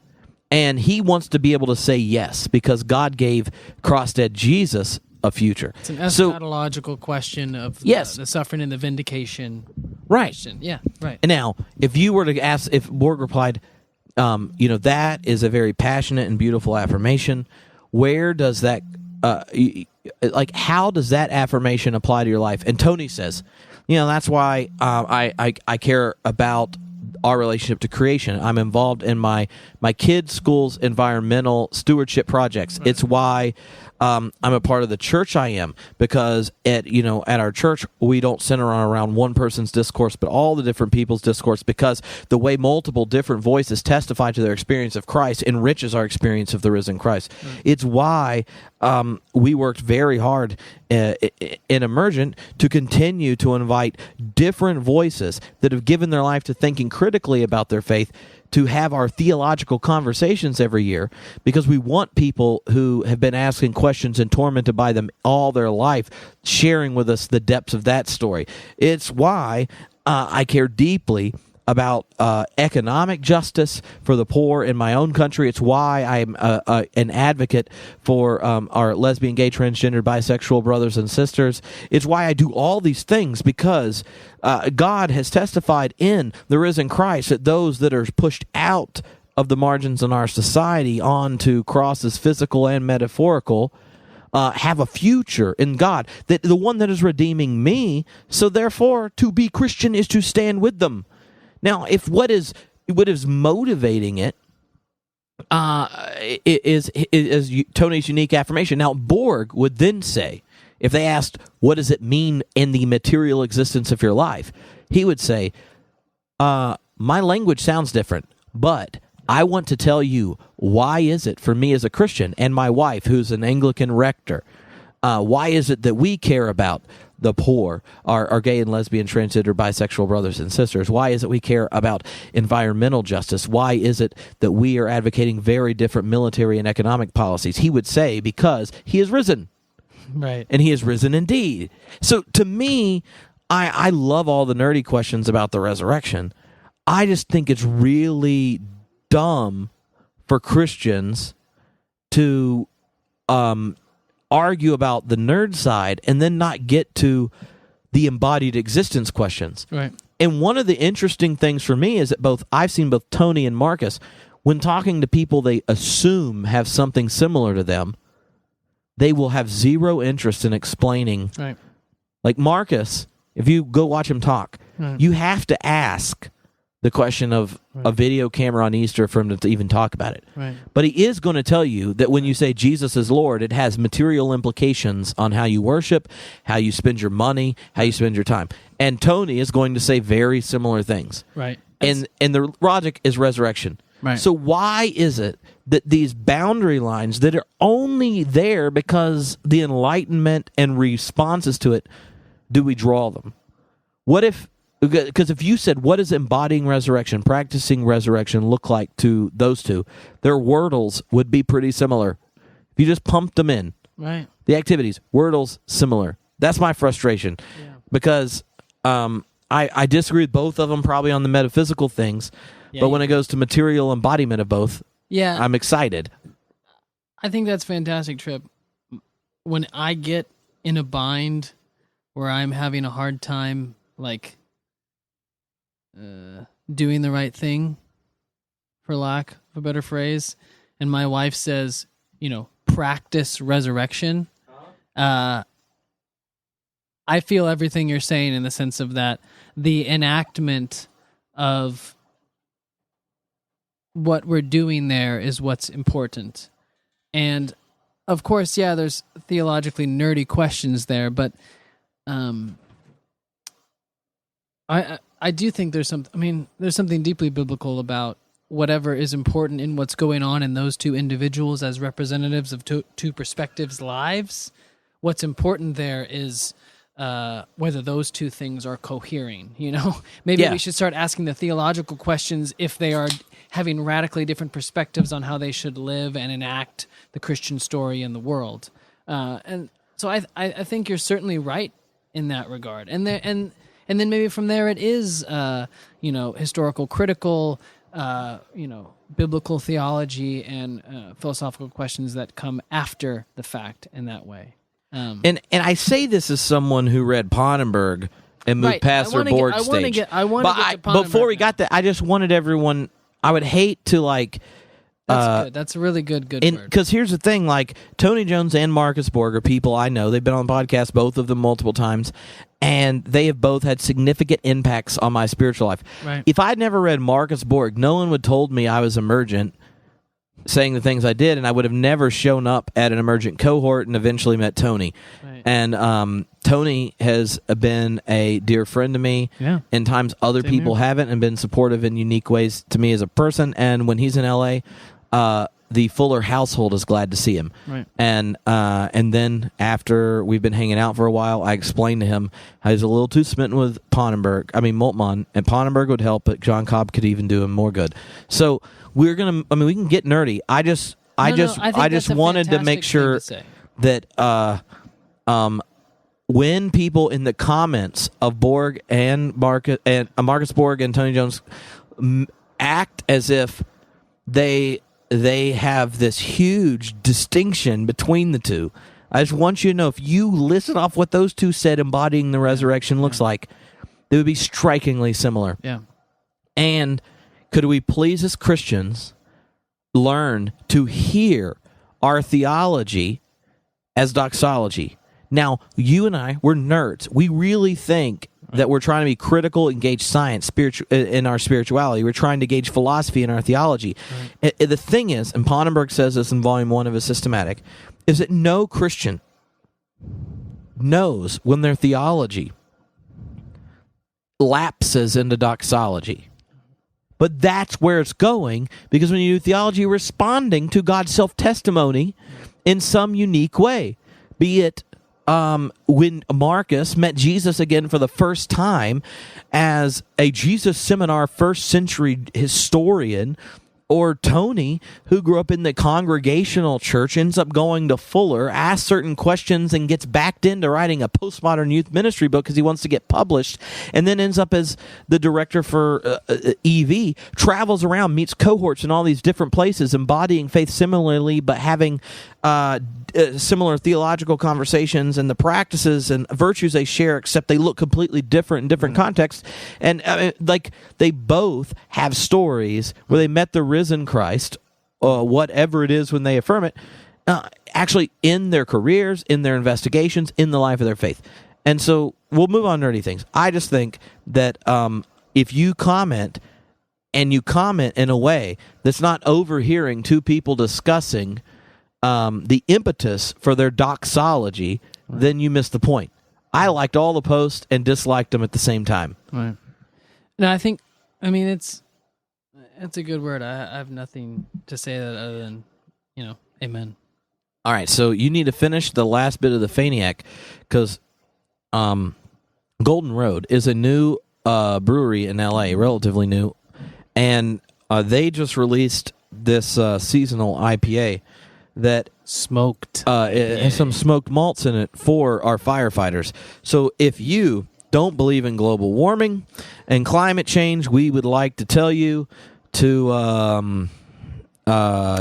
And he wants to be able to say yes because God gave cross-dead Jesus a future. It's an eschatological question of the suffering and the vindication. Right. Question. Yeah, right. And now, if you were to ask, if Borg replied, that is a very passionate and beautiful affirmation, where does that, how does that affirmation apply to your life? And Tony says, that's why I care about our relationship to creation. I'm involved in my kids' school's environmental stewardship projects. Right. It's why I'm a part of the church I am, because at our church we don't center around one person's discourse but all the different people's discourse, because the way multiple different voices testify to their experience of Christ enriches our experience of the risen Christ. Right. It's why we worked very hard in Emergent to continue to invite different voices that have given their life to thinking critically about their faith to have our theological conversations every year, because we want people who have been asking questions and tormented by them all their life sharing with us the depths of that story. It's why I care deeply about economic justice for the poor in my own country. It's why I'm an advocate for our lesbian, gay, transgender, bisexual brothers and sisters. It's why I do all these things, because God has testified in the risen Christ that those that are pushed out of the margins in our society onto crosses, physical and metaphorical, have a future in God, that the one that is redeeming me, so therefore to be Christian is to stand with them. Now, if what is motivating it is Tony's unique affirmation. Now, Borg would then say, if they asked, what does it mean in the material existence of your life? He would say, my language sounds different, but I want to tell you, why is it for me as a Christian and my wife, who's an Anglican rector, why is it that we care about the poor, our gay and lesbian, transgender, bisexual brothers and sisters? Why is it we care about environmental justice? Why is it that we are advocating very different military and economic policies? He would say, because he is risen. Right. And he is risen indeed. So to me, I love all the nerdy questions about the resurrection. I just think it's really dumb for Christians to argue about the nerd side and then not get to the embodied existence questions. Right. And one of the interesting things for me is that I've seen both Tony and Marcus, when talking to people they assume have something similar to them, they will have zero interest in explaining. Right. Like Marcus, if you go watch him talk, you have to ask the question of a video camera on Easter for him to even talk about it. Right. But he is going to tell you that when you say Jesus is Lord, it has material implications on how you worship, how you spend your money, how you spend your time. And Tony is going to say very similar things. Right. And the logic is resurrection. Right. So why is it that these boundary lines that are only there because the Enlightenment and responses to it, do we draw them? What if... Because if you said, what does embodying resurrection, practicing resurrection look like to those two, their wordles would be pretty similar. If you just pumped them in. Right. The activities, wordles, similar. That's my frustration. Yeah. Because I disagree with both of them probably on the metaphysical things, but when it goes to material embodiment of both, I'm excited. I think that's fantastic, Trip. When I get in a bind where I'm having a hard time, doing the right thing, for lack of a better phrase, and my wife says, practice resurrection, I feel everything you're saying in the sense of that the enactment of what we're doing there is what's important. And of course, there's theologically nerdy questions there, but I do think there's something deeply biblical about whatever is important in what's going on in those two individuals as representatives of two perspectives' lives. What's important there is whether those two things are cohering. Maybe we should start asking the theological questions if they are having radically different perspectives on how they should live and enact the Christian story in the world. And so I think you're certainly right in that regard. And then maybe from there it is, historical, critical, biblical theology and philosophical questions that come after the fact in that way. And I say this as someone who read Pannenberg and moved past their Borg stage. But before we got that, I just wanted everyone. I would hate to like. That's good. That's a really good word. Because here's the thing, like Tony Jones and Marcus Borg are people I know. They've been on podcasts, both of them multiple times, and they have both had significant impacts on my spiritual life. Right. If I'd never read Marcus Borg, no one would have told me I was emergent, saying the things I did, and I would have never shown up at an emergent cohort and eventually met Tony. Right. And Tony has been a dear friend to me. Yeah. In times other Same people here. haven't, and been supportive in unique ways to me as a person. And when he's in LA, the Fuller household is glad to see him. Right. And then after we've been hanging out for a while, I explained to him I was a little too smitten with Moltmann, and Pannenberg would help, but John Cobb could even do him more good. So we can get nerdy. I just wanted to make sure that when people in the comments of Borg and Marcus Borg and Tony Jones act as if they have this huge distinction between the two, I just want you to know, if you listen off what those two said embodying the resurrection looks like, they would be strikingly similar. Yeah. And could we please, as Christians, learn to hear our theology as doxology? Now, you and I, we're nerds. We really think that we're trying to be critical, engage science in our spirituality. We're trying to gauge philosophy in our theology. Right. The thing is, and Pannenberg says this in Volume 1 of his Systematic, is that no Christian knows when their theology lapses into doxology. But that's where it's going, because when you do theology, you're responding to God's self-testimony in some unique way, be it when Marcus met Jesus again for the first time as a Jesus Seminar first century historian, or Tony, who grew up in the Congregational church, ends up going to Fuller, asks certain questions, and gets backed into writing a postmodern youth ministry book because he wants to get published, and then ends up as the director for EV, travels around, meets cohorts in all these different places, embodying faith similarly, but having similar theological conversations, and the practices and virtues they share, except they look completely different in different contexts. And they both have stories where they met the risen Christ, whatever it is when they affirm it, actually in their careers, in their investigations, in the life of their faith. And so we'll move on to nerdy things. I just think that if you comment, and you comment in a way that's not overhearing two people discussing the impetus for their doxology, then you miss the point. I liked all the posts and disliked them at the same time. Right. No, it's a good word. I have nothing to say that other than, amen. All right, so you need to finish the last bit of the Faniac, because Golden Road is a new brewery in LA, relatively new, and they just released this seasonal IPA that smoked. It has some smoked malts in it for our firefighters. So if you don't believe in global warming and climate change, we would like to tell you to...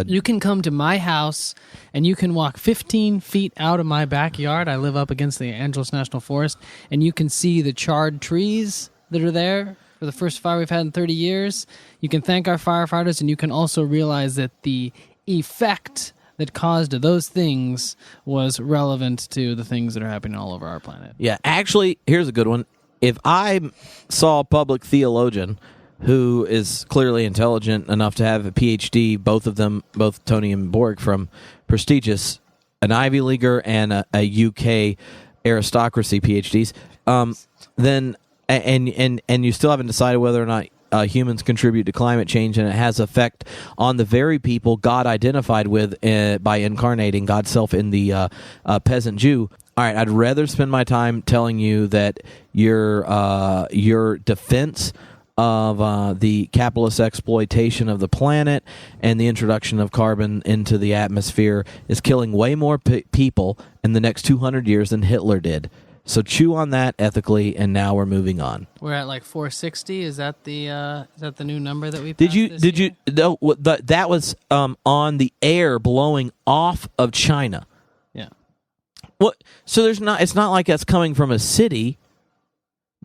you can come to my house and you can walk 15 feet out of my backyard. I live up against the Angeles National Forest, and you can see the charred trees that are there for the first fire we've had in 30 years. You can thank our firefighters, and you can also realize that the effect that caused those things was relevant to the things that are happening all over our planet. Yeah, actually, here's a good one. If I saw a public theologian who is clearly intelligent enough to have a PhD, both of them, both Tony and Borg, from prestigious, an Ivy Leaguer and a UK aristocracy PhDs, then and you still haven't decided whether or not humans contribute to climate change, and it has effect on the very people God identified with by incarnating God's self in the peasant Jew. All right, I'd rather spend my time telling you that your defense of the capitalist exploitation of the planet and the introduction of carbon into the atmosphere is killing way more people in the next 200 years than Hitler did. So chew on that ethically, and now we're moving on. We're at like 460. Is that the new number that we passed Did you no, that was on the air blowing off of China. Yeah. What? So it's not like that's coming from a city.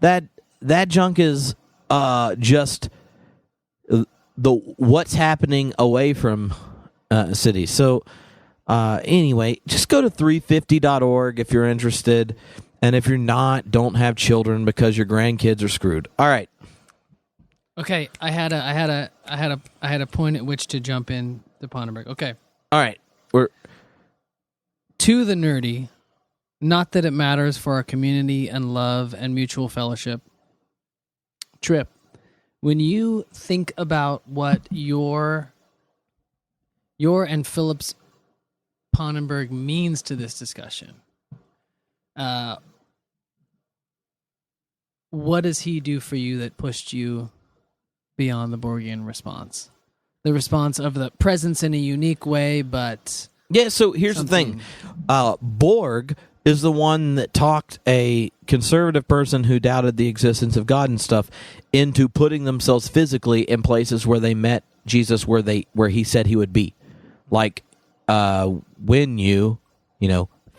That junk is just what's happening away from cities. So anyway, just go to 350.org if you're interested, and if you're not, don't have children because your grandkids are screwed. All right. Okay, I had a point at which to jump in to Pannenberg. Okay. All right. To the nerdy, not that it matters for our community and love and mutual fellowship. Trip, when you think about what your and Philip's Pannenberg means to this discussion, what does he do for you that pushed you beyond the Borgian response? The response of the presence in a unique way, but... Yeah, so here's the thing. Borg is the one that talked a conservative person who doubted the existence of God and stuff into putting themselves physically in places where they met Jesus, where he said he would be. Like when you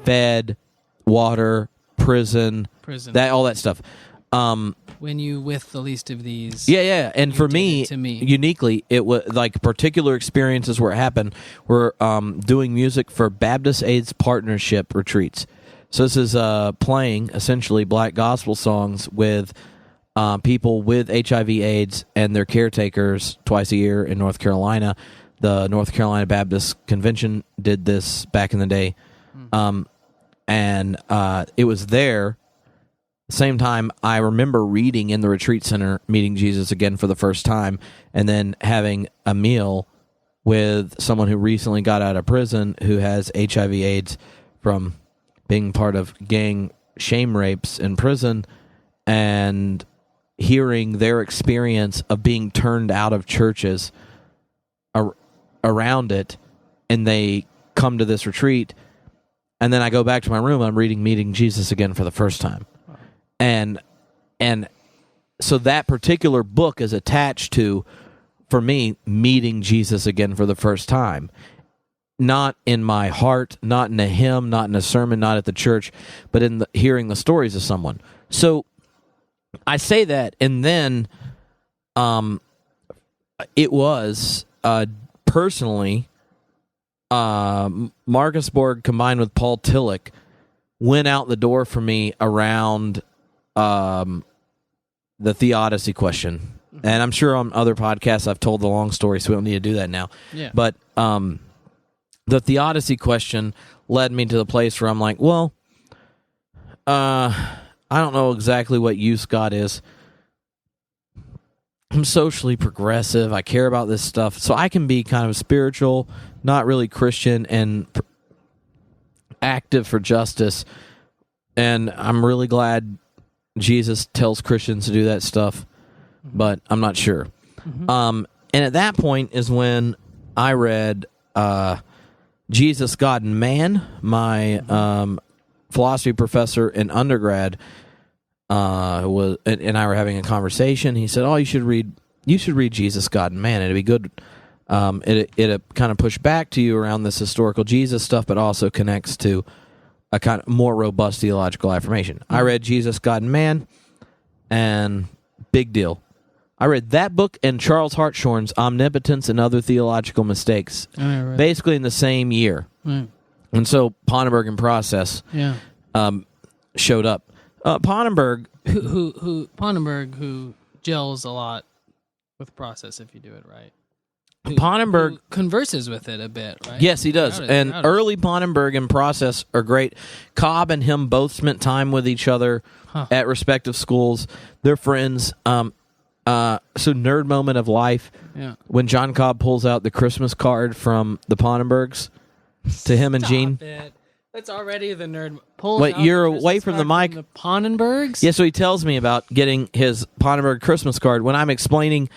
fed, water, prison, all that stuff. When you with the least of these, yeah, and for me, uniquely, it was like particular experiences where it happened. We're doing music for Baptist AIDS partnership retreats. So this is playing essentially black gospel songs with people with HIV/AIDS and their caretakers twice a year in North Carolina. The North Carolina Baptist Convention did this back in the day, and it was there. Same time, I remember reading in the retreat center, meeting Jesus again for the first time, and then having a meal with someone who recently got out of prison who has HIV/AIDS from being part of gang shame rapes in prison, and hearing their experience of being turned out of churches around it, and they come to this retreat, and then I go back to my room, I'm reading Meeting Jesus Again for the first time. And so that particular book is attached to, for me, meeting Jesus again for the first time. Not in my heart, not in a hymn, not in a sermon, not at the church, but in hearing the stories of someone. So I say that, and then it was personally Marcus Borg combined with Paul Tillich went out the door for me around the theodicy question. And I'm sure on other podcasts I've told the long story, so we don't need to do that now. Yeah. But the theodicy question led me to the place where I'm like, well, I don't know exactly what use God is. I'm socially progressive. I care about this stuff. So I can be kind of spiritual, not really Christian, and active for justice. And I'm really glad Jesus tells Christians to do that stuff, but I'm not sure. And at that point is when I read Jesus, God, and Man. My philosophy professor in undergrad and I were having a conversation. He said, "Oh, you should read Jesus, God, and Man. It'd be good. It kind of push back to you around this historical Jesus stuff, but also connects to a kind of more robust theological affirmation." I read Jesus, God, and Man, and big deal. I read that book and Charles Hartshorn's Omnipotence and Other Theological Mistakes, basically in the same year. And so Pannenberg and Process showed up. Pannenberg, who gels a lot with Process if you do it right. Pannenberg who converses with it a bit, right? Yes, he does. Early Pannenberg and Process are great. Cobb and him both spent time with each other at respective schools. They're friends. So nerd moment of life. Yeah. When John Cobb pulls out the Christmas card from the Pannenbergs to him and Gene. That's already the nerd. Wait, you're away from the mic. From the Pannenbergs? Yeah, so he tells me about getting his Pannenberg Christmas card when I'm explaining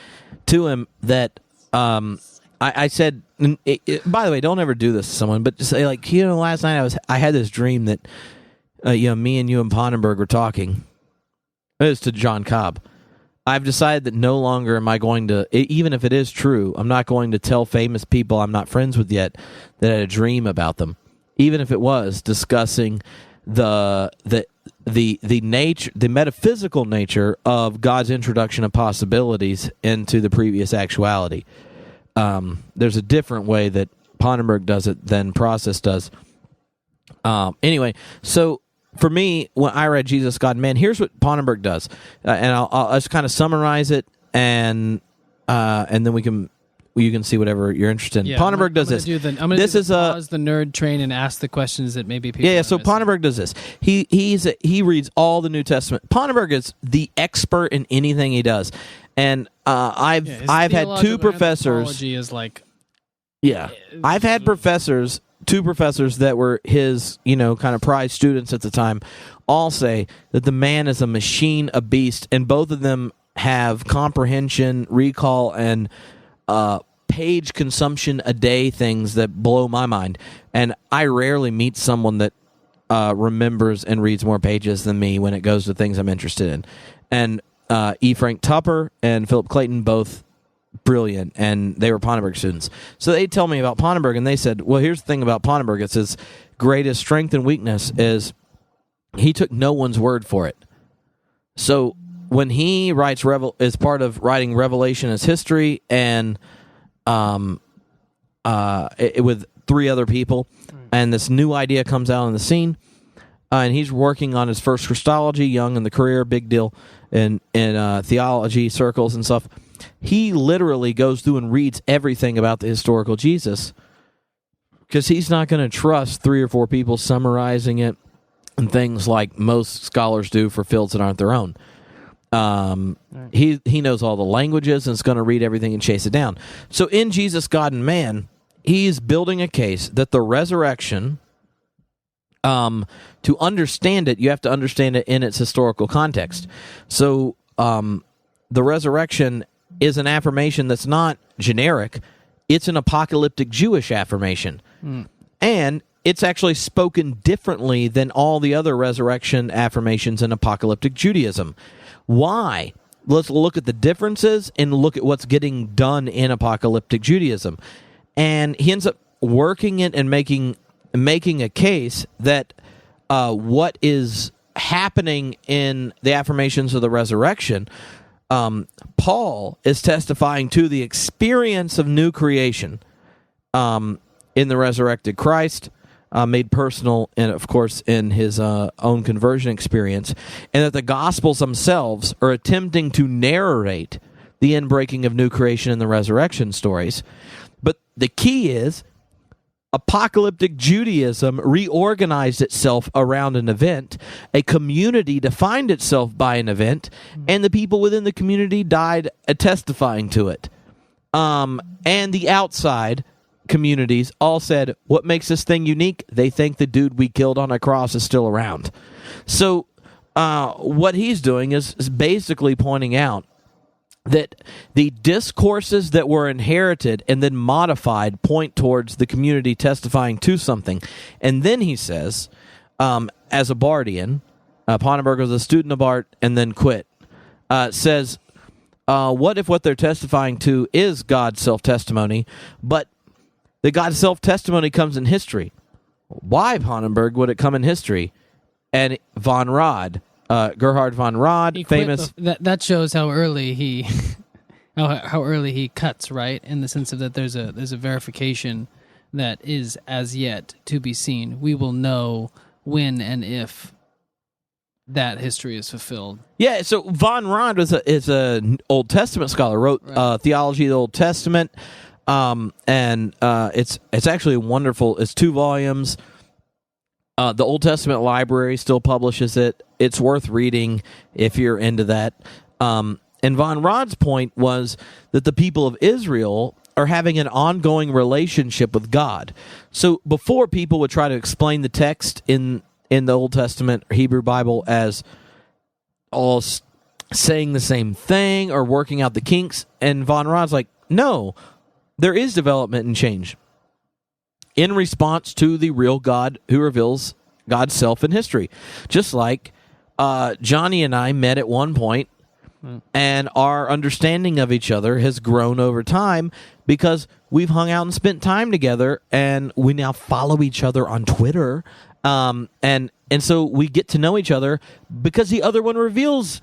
to him that I said, by the way, don't ever do this to someone, but just say, like, last night I had this dream that me and you and Pannenberg were talking. It was to John Cobb. I've decided that no longer am I going to, even if it is true, I'm not going to tell famous people I'm not friends with yet that I had a dream about them. Even if it was discussing the nature, the metaphysical nature of God's introduction of possibilities into the previous actuality. There's a different way that Pannenberg does it than Process does. Anyway, so for me, when I read Jesus, God, Man, here's what Pannenberg does, and I'll just kind of summarize it, and then you can see whatever you're interested in. Yeah, Pannenberg does this. I'm going to pause the nerd train and ask the questions that maybe people. Yeah. So Pannenberg does this. He reads all the New Testament. Pannenberg is the expert in anything he does, and I've had two professors. Is like, yeah, I've had two professors that were his, kind of prize students at the time, all say that the man is a machine, a beast, and both of them have comprehension, recall, and page consumption a day things that blow my mind. And I rarely meet someone that remembers and reads more pages than me when it goes to things I'm interested in. And E. Frank Tupper and Philip Clayton, both brilliant, and they were Pannenberg students. So they tell me about Pannenberg, and they said, well, here's the thing about Pannenberg. It's his greatest strength and weakness is he took no one's word for it. So when he writes as part of writing Revelation as history and with three other people, and this new idea comes out on the scene, and he's working on his first Christology, young in the career, big deal in theology circles and stuff. He literally goes through and reads everything about the historical Jesus because he's not going to trust 3 or 4 people summarizing it and things like most scholars do for fields that aren't their own. He knows all the languages and is going to read everything and chase it down. So in Jesus, God, and Man, he's building a case that the resurrection, to understand it, you have to understand it in its historical context. So the resurrection is an affirmation that's not generic. It's an apocalyptic Jewish affirmation. And it's actually spoken differently than all the other resurrection affirmations in apocalyptic Judaism. Why? Let's look at the differences and look at what's getting done in apocalyptic Judaism. And he ends up working it and making a case that what is happening in the affirmations of the resurrection, Paul is testifying to the experience of new creation in the resurrected Christ, made personal, and of course in his own conversion experience, and that the Gospels themselves are attempting to narrate the inbreaking of new creation in the resurrection stories. But the key is apocalyptic Judaism reorganized itself around an event. A community defined itself by an event, and the people within the community died testifying to it. And the outside communities all said, what makes this thing unique? They think the dude we killed on a cross is still around. So what he's doing is basically pointing out that the discourses that were inherited and then modified point towards the community testifying to something. And then he says, as a Bardian, Pannenberg was a student of art and then quit, says, what if what they're testifying to is God's self-testimony, but the God's self-testimony comes in history? Why, Pannenberg, would it come in history? And Von Rad, Gerhard von Rad, famous. That shows how early he, how early he cuts, right? In the sense of that there's a verification that is as yet to be seen. We will know when and if that history is fulfilled. Yeah. So von Rad is an Old Testament scholar. Wrote Theology of the Old Testament, and it's actually wonderful. It's 2 volumes. The Old Testament Library still publishes it. It's worth reading if you're into that. And von Rad's point was that the people of Israel are having an ongoing relationship with God. So before, people would try to explain the text in the Old Testament Hebrew Bible as all saying the same thing or working out the kinks. And von Rad's like, no, there is development and change in response to the real God who reveals God's self in history. Just like Jonnie and I met at one point, and our understanding of each other has grown over time because we've hung out and spent time together, and we now follow each other on Twitter. And so we get to know each other because the other one reveals,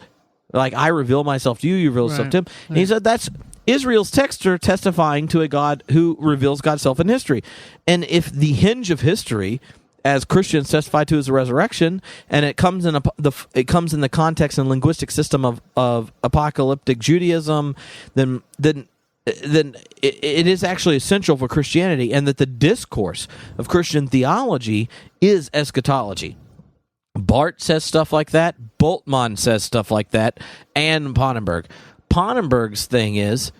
like I reveal myself to you, you reveal yourself to him. And he said that's Israel's texter testifying to a God who reveals God's self in history. And if the hinge of history, as Christians testify to, is the resurrection, and it comes in the context and linguistic system of apocalyptic Judaism, then it is actually essential for Christianity, and that the discourse of Christian theology is eschatology. Barth says stuff like that. Bultmann says stuff like that. And Pannenberg. Pannenberg's thing is,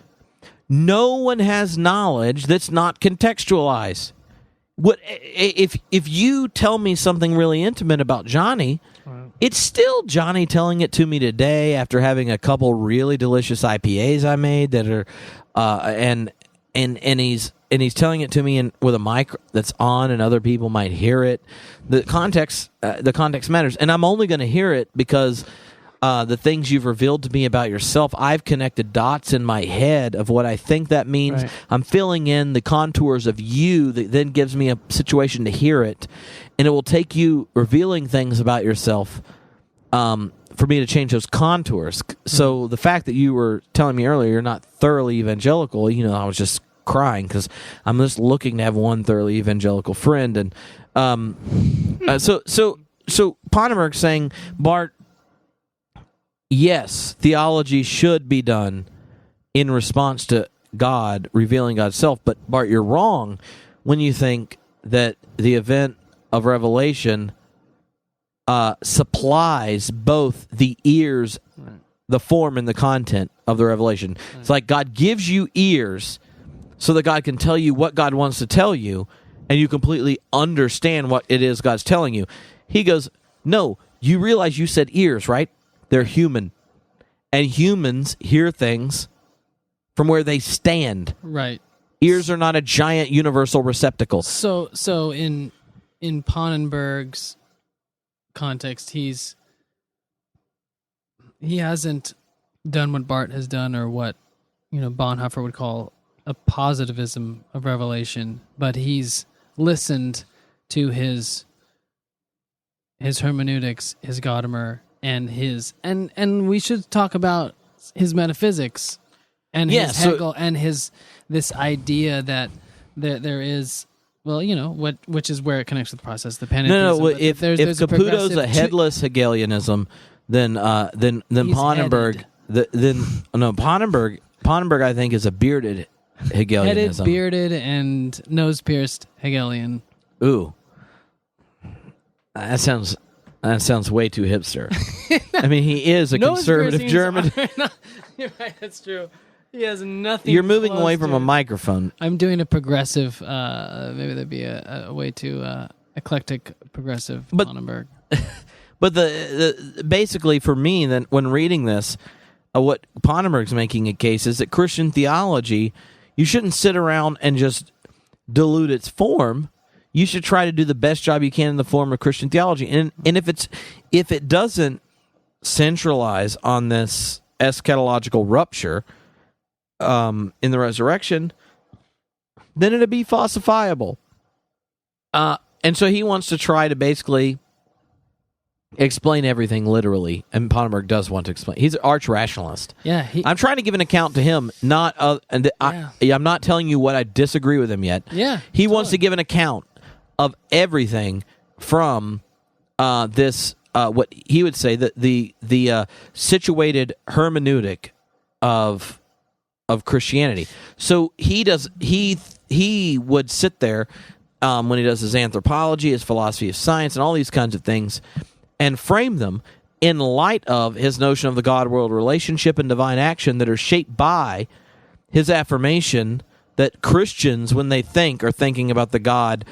no one has knowledge that's not contextualized. What if you tell me something really intimate about Jonnie, it's still Jonnie telling it to me today after having a couple really delicious IPAs I made that are and he's telling it to me with a mic that's on and other people might hear it. The context matters, and I'm only going to hear it because the things you've revealed to me about yourself, I've connected dots in my head of what I think that means. Right. I'm filling in the contours of you that then gives me a situation to hear it, and it will take you revealing things about yourself for me to change those contours. So the fact that you were telling me earlier you're not thoroughly evangelical, I was just crying because I'm just looking to have one thoroughly evangelical friend. And so Pannenberg saying, Bart, yes, theology should be done in response to God revealing God's self, but Bart, you're wrong when you think that the event of Revelation supplies both the ears, the form, and the content of the revelation. It's like God gives you ears so that God can tell you what God wants to tell you, and you completely understand what it is God's telling you. He goes, no, you realize you said ears, right? They're human. And humans hear things from where they stand. Right. Ears are not a giant universal receptacle. So in Pannenberg's context, he hasn't done what Barth has done, or what Bonhoeffer would call a positivism of revelation, but he's listened to his hermeneutics, his Gadamer, and we should talk about his metaphysics and his Hegel and this idea that there is, which is where it connects with the process, the panentheism. No. If Caputo's a headless Hegelianism, then Pannenberg, Pannenberg, I think, is a bearded Hegelianism. Headed, bearded, and nose-pierced Hegelian. Ooh, that sounds way too hipster. I mean, he is a conservative German. You're right, that's true. He has nothing. You're moving away from a microphone. I'm doing a progressive. Maybe that'd be a way to eclectic progressive Pannenberg. But the basically for me, then when reading this, what Pannenberg's making a case is that Christian theology, you shouldn't sit around and just dilute its form. You should try to do the best job you can in the form of Christian theology. And if it doesn't centralize on this eschatological rupture in the resurrection, then it'll be falsifiable. And so he wants to try to basically explain everything literally, and Pannenberg does want to explain. He's an arch rationalist. Yeah, I'm trying to give an account to him. I'm not telling you what I disagree with him yet. Yeah, he wants to give an account of everything from this. What he would say that the situated hermeneutic of Christianity. So he would sit there when he does his anthropology, his philosophy of science, and all these kinds of things, and frame them in light of his notion of the God-world relationship and divine action that are shaped by his affirmation that Christians, when they think, are thinking about the God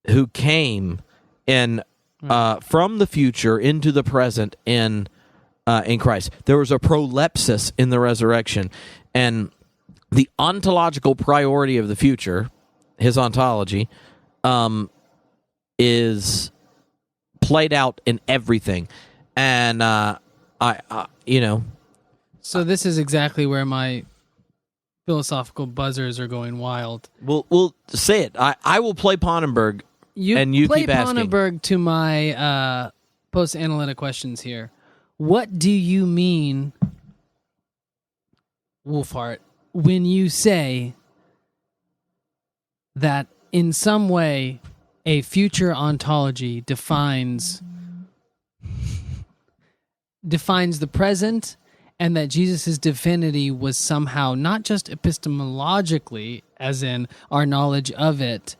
who came from the future into the present in Christ. There was a prolepsis in the resurrection, and the ontological priority of the future, his ontology, is played out in everything. And So this is exactly where my philosophical buzzers are going wild. we'll say it. I will play Pannenberg, and you play keep asking. Pannenberg to my post-analytic questions here. What do you mean, Wolfhart, when you say that in some way a future ontology defines the present, and that Jesus' divinity was somehow not just epistemologically, as in our knowledge of it,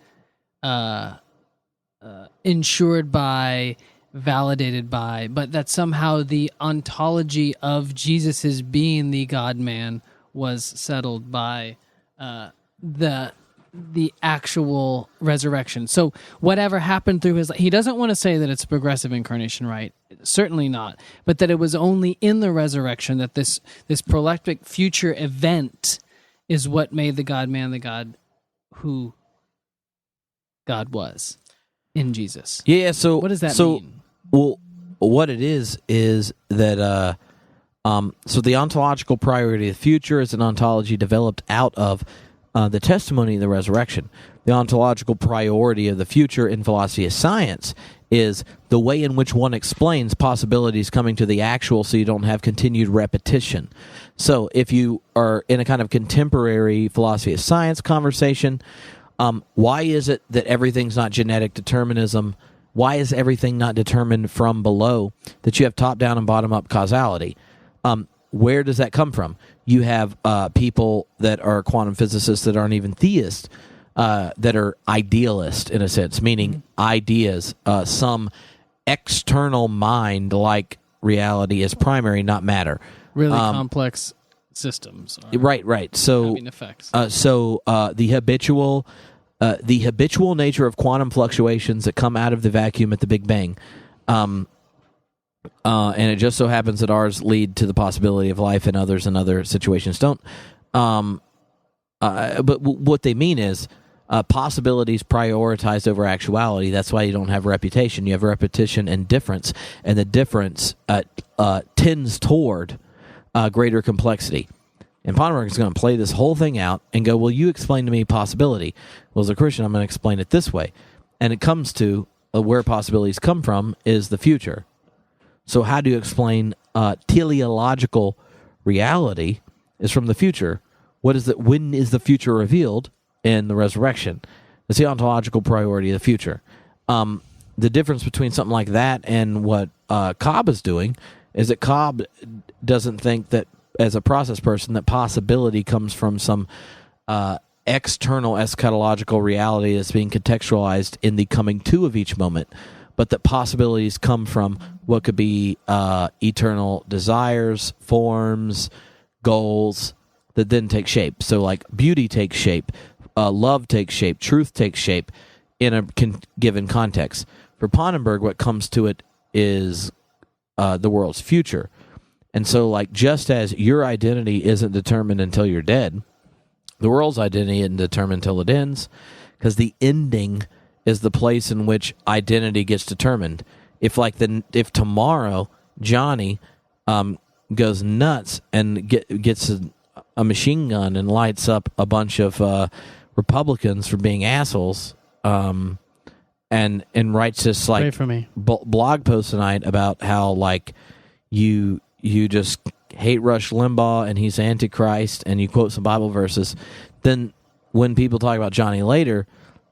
ensured by, validated by, but that somehow the ontology of Jesus' being the God-man was settled by the actual resurrection. So whatever happened through his life, he doesn't want to say that it's a progressive incarnation, right? Certainly not. But that it was only in the resurrection that this proleptic future event is what made the God-man the God who God was in Jesus. Yeah, so what does that mean? Well, what it is that so the ontological priority of the future is an ontology developed out of the testimony of the resurrection. The ontological priority of the future in philosophy of science is the way in which one explains possibilities coming to the actual, so you don't have continued repetition. So if you are in a kind of contemporary philosophy of science conversation, why is it that everything's not genetic determinism? Why is everything not determined from below, that you have top-down and bottom-up causality? Where does that come from? You have people that are quantum physicists that aren't even theists, that are idealist in a sense, meaning ideas, some external mind like reality is primary, not matter. Really complex systems. Right. So having effects. The habitual nature of quantum fluctuations that come out of the vacuum at the Big Bang. And it just so happens that ours lead to the possibility of life, and others in other situations don't. But what they mean is possibilities prioritized over actuality. That's why you don't have reputation. You have repetition and difference, and the difference tends toward greater complexity. And Pannenberg is going to play this whole thing out and go, well, you explain to me possibility. Well, as a Christian, I'm going to explain it this way. And it comes to where possibilities come from is the future. So how do you explain teleological reality is from the future? What is it? When is the future revealed? In the resurrection. It's the ontological priority of the future. The difference between something like that and what Cobb is doing is that Cobb doesn't think that, as a process person, that possibility comes from some external eschatological reality that's being contextualized in the coming to of each moment, but that possibilities come from what could be eternal desires, forms, goals that then take shape. So like beauty takes shape, love takes shape, truth takes shape in a given context. For Pannenberg, what comes to it is the world's future. And so, like, just as your identity isn't determined until you're dead, the world's identity isn't determined until it ends, because the ending is the place in which identity gets determined. If tomorrow Jonnie goes nuts and gets a machine gun and lights up a bunch of Republicans for being assholes, and writes this like blog post tonight about how like you just hate Rush Limbaugh and he's Antichrist, and you quote some Bible verses, then when people talk about Jonnie later,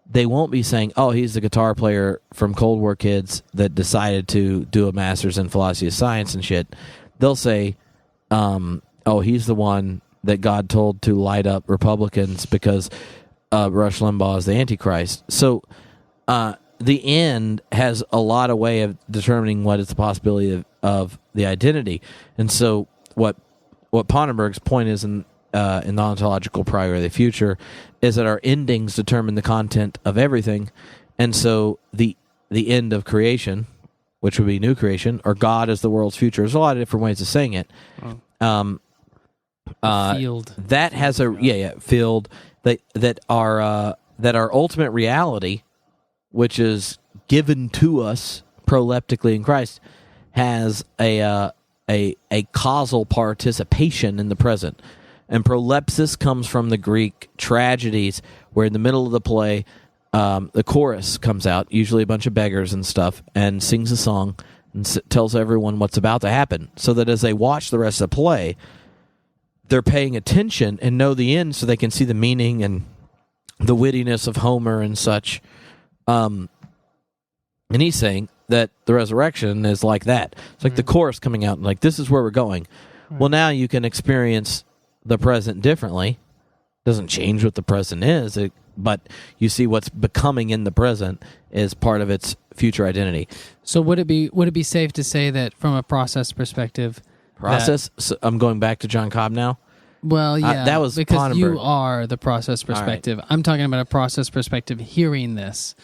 they won't be saying, oh, he's the guitar player from Cold War kids that decided to do a master's in philosophy of science and shit. They'll say, oh, he's the one that God told to light up Republicans because Rush Limbaugh is the Antichrist. So the end has a lot of way of determining what is the possibility of the identity. And so what Pannenberg's point is in the ontological priority of the future is that our endings determine the content of everything. And so the end of creation, which would be new creation, or God as the world's future, there's a lot of different ways of saying it. Field. That has a field that our ultimate reality, which is given to us proleptically in Christ has a causal participation in the present. And prolepsis comes from the Greek tragedies, where in the middle of the play, the chorus comes out, usually a bunch of beggars and stuff, and sings a song and tells everyone what's about to happen, so that as they watch the rest of the play, they're paying attention and know the end, so they can see the meaning and the wittiness of Homer and such. And he's saying that the resurrection is like that. It's like the chorus coming out, and like, this is where we're going. Well, now you can experience the present differently. Doesn't change what the present is, but you see what's becoming in the present is part of its future identity. So would it be safe to say that from a process perspective? So I'm going back to John Cobb now. Well, yeah, that was because Pannenberg. You are the process perspective. Right. I'm talking about a process perspective. Hearing this,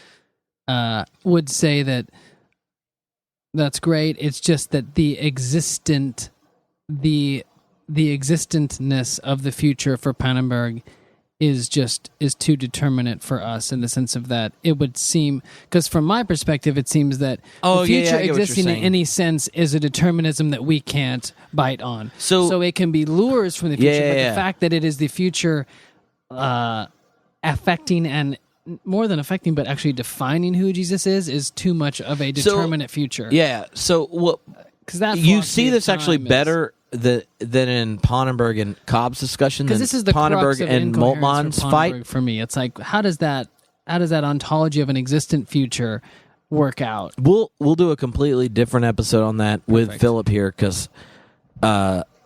would say that that's great. It's just that the existentness of the future for Pannenberg is too determinate for us, in the sense of that it would seem, because from my perspective it seems that the future existing in any sense is a determinism that we can't bite on. So it can be lures from the future, but the fact that it is the future affecting, and more than affecting, but actually defining who Jesus is too much of a determinate future. Yeah. So what? Because that you see this actually better than in Pannenberg and Cobb's discussion. Because this is the Pannenberg and Moltmann's fight for me. It's like, how does that ontology of an existent future work out? We'll do a completely different episode on that with Philip here, because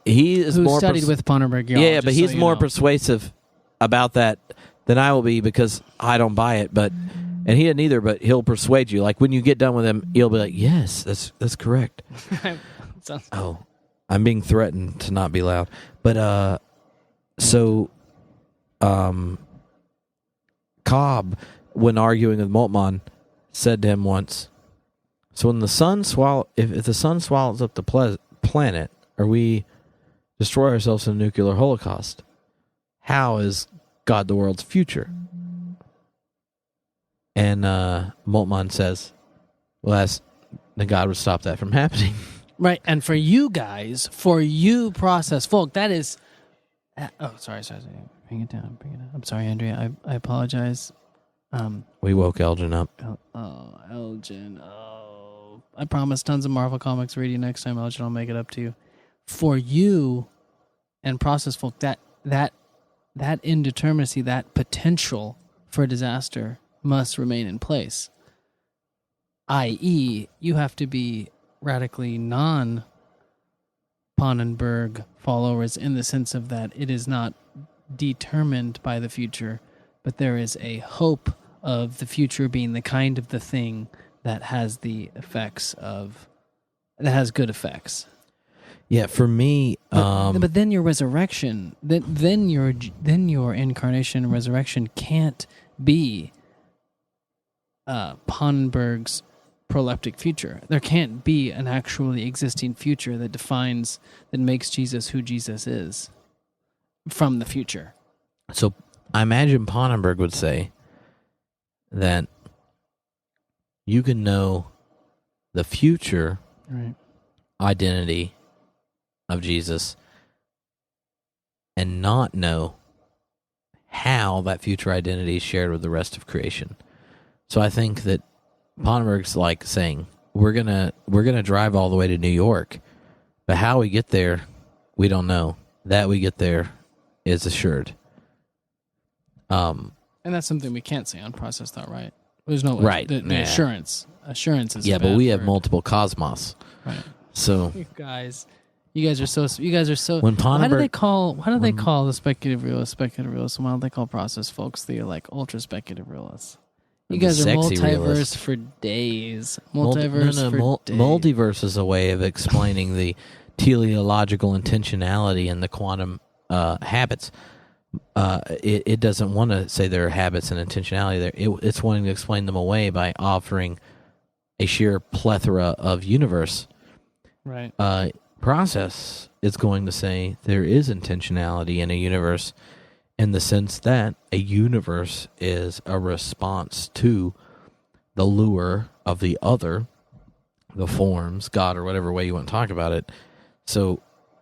he is who more studied with Pannenberg. Yeah, but he's more persuasive about that than I will be, because I don't buy it. And he didn't either, but he'll persuade you. Like, when you get done with him, he'll be like, "Yes, that's correct." Oh, I'm being threatened to not be loud. But Cobb, when arguing with Moltmann, said to him once, "So when the sun if the sun swallows up the planet, or we destroy ourselves in a nuclear holocaust, how is God the world's future?" And Moltmann says, "Well, then God would stop that from happening." Right, and for you guys, process folk, that is... sorry. Bring it down. I'm sorry, Andrea. I apologize. We woke Elgin up. Elgin. I promise tons of Marvel Comics reading next time, Elgin. I'll make it up to you. For you and process folk, that indeterminacy, that potential for disaster must remain in place. I.e., you have to be radically non-Pannenberg followers, in the sense of that it is not determined by the future, but there is a hope of the future being the kind of the thing that has the effects of... that has good effects. Yeah, for me... But then your resurrection, then your incarnation and resurrection can't be Pannenberg's proleptic future. There can't be an actually existing future that makes Jesus who Jesus is from the future. So I imagine Pannenberg would say that you can know the future identity of Jesus and not know how that future identity is shared with the rest of creation. So I think that Pannenberg's like saying, we're gonna drive all the way to New York, but how we get there, we don't know. That we get there is assured. And that's something we can't say on Process Thought, right? There's no the assurance. Assurance is but we have multiple cosmos, right? So you guys are so. When Pannenberg, why do they call the speculative realists speculative realists? Why don't they call process folks the like ultra speculative realists? You guys are multiverse for days. Multiverse is a way of explaining the teleological intentionality and the quantum habits. It doesn't want to say there are habits and intentionality there. It's wanting to explain them away by offering a sheer plethora of universe. Right. Process is going to say there is intentionality in a universe, in the sense that a universe is a response to the lure of the other, the forms, God, or whatever way you want to talk about it. So,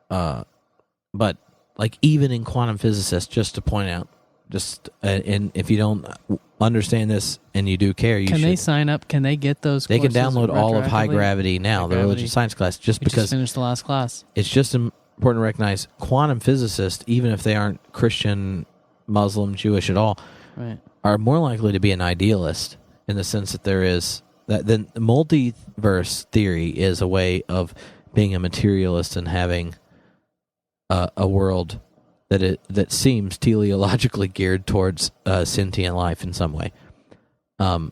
but like even in quantum physicists, just to point out, and if you don't understand this and you do care, you should. Can they sign up? Can they get those? They can download all of High Gravity now, the religious science class, just because. Just finished the last class. It's just important to recognize quantum physicists, even if they aren't Christian, Muslim, Jewish at all, right, are more likely to be an idealist in the sense that there is that then multiverse theory is a way of being a materialist and having a world that seems teleologically geared towards sentient life in some way. So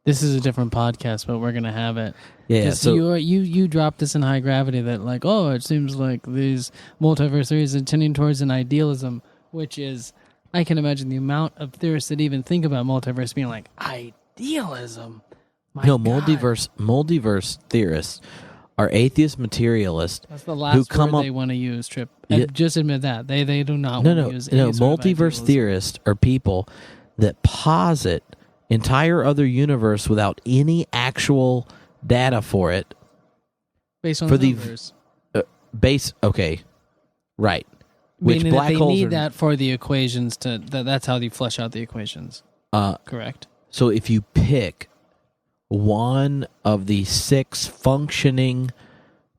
this is a different podcast, but we're gonna have it. Yeah. So you dropped this in High Gravity that like, oh, it seems like these multiverse theories are tending towards an idealism, which is, I can imagine the amount of theorists that even think about multiverse being like idealism. Multiverse theorists are atheist materialists. That's the last word they want to use, Trip. Just admit that. They do not want to use any sort of multiverse idealism. Theorists are people that posit entire other universe without any actual data for it. Based on the numbers. Okay. Right. Meaning Which black that they holes need are, that for the equations that's how you flesh out the equations. Correct. So if you pick one of the 6 functioning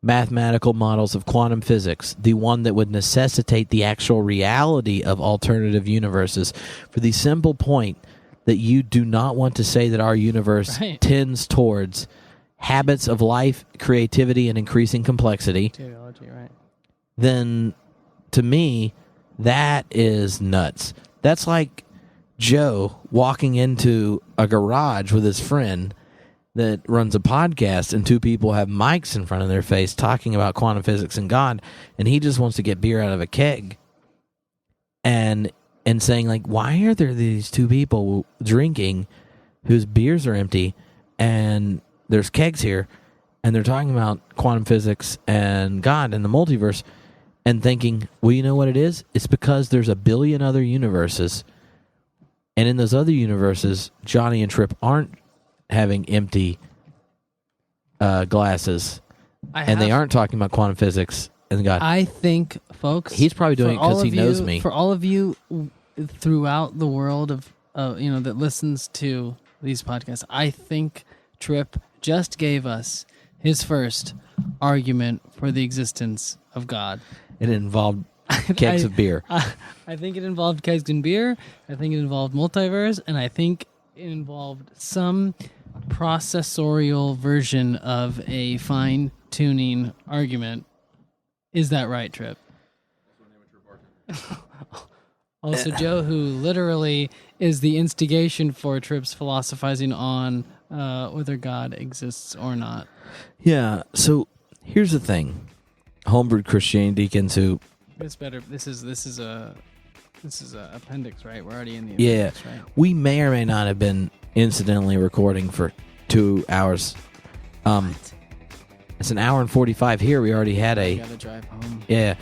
mathematical models of quantum physics, the one that would necessitate the actual reality of alternative universes, for the simple point that you do not want to say that our universe tends towards habits of life, creativity, and increasing complexity, Theology, right? then to me, that is nuts. That's like Joe walking into a garage with his friend that runs a podcast, and 2 people have mics in front of their face talking about quantum physics and God, and he just wants to get beer out of a keg. And saying, like, why are there these 2 people drinking whose beers are empty, and there's kegs here, and they're talking about quantum physics and God and the multiverse, and thinking, well, you know what it is? It's because there's a billion other universes, and in those other universes, Jonnie and Trip aren't having empty glasses, and they aren't talking about quantum physics and God. I think, folks, he's probably doing it because he knows me. For all of you throughout the world of that listens to these podcasts, I think Trip just gave us his first argument for the existence of God. It involved kegs of beer. I think it involved kegs and beer. I think it involved multiverse, and I think it involved some processorial version of a fine-tuning argument. Is that right, Trip? Also, Joe, who literally is the instigation for Trip's philosophizing on whether God exists or not. Yeah, so here's the thing. Homebrewed Christianity deacons who... This is a appendix, right? We're already in the appendix, right? We may or may not have been incidentally recording for 2 hours. It's an hour and 45 here. We already had We gotta drive home. Yeah.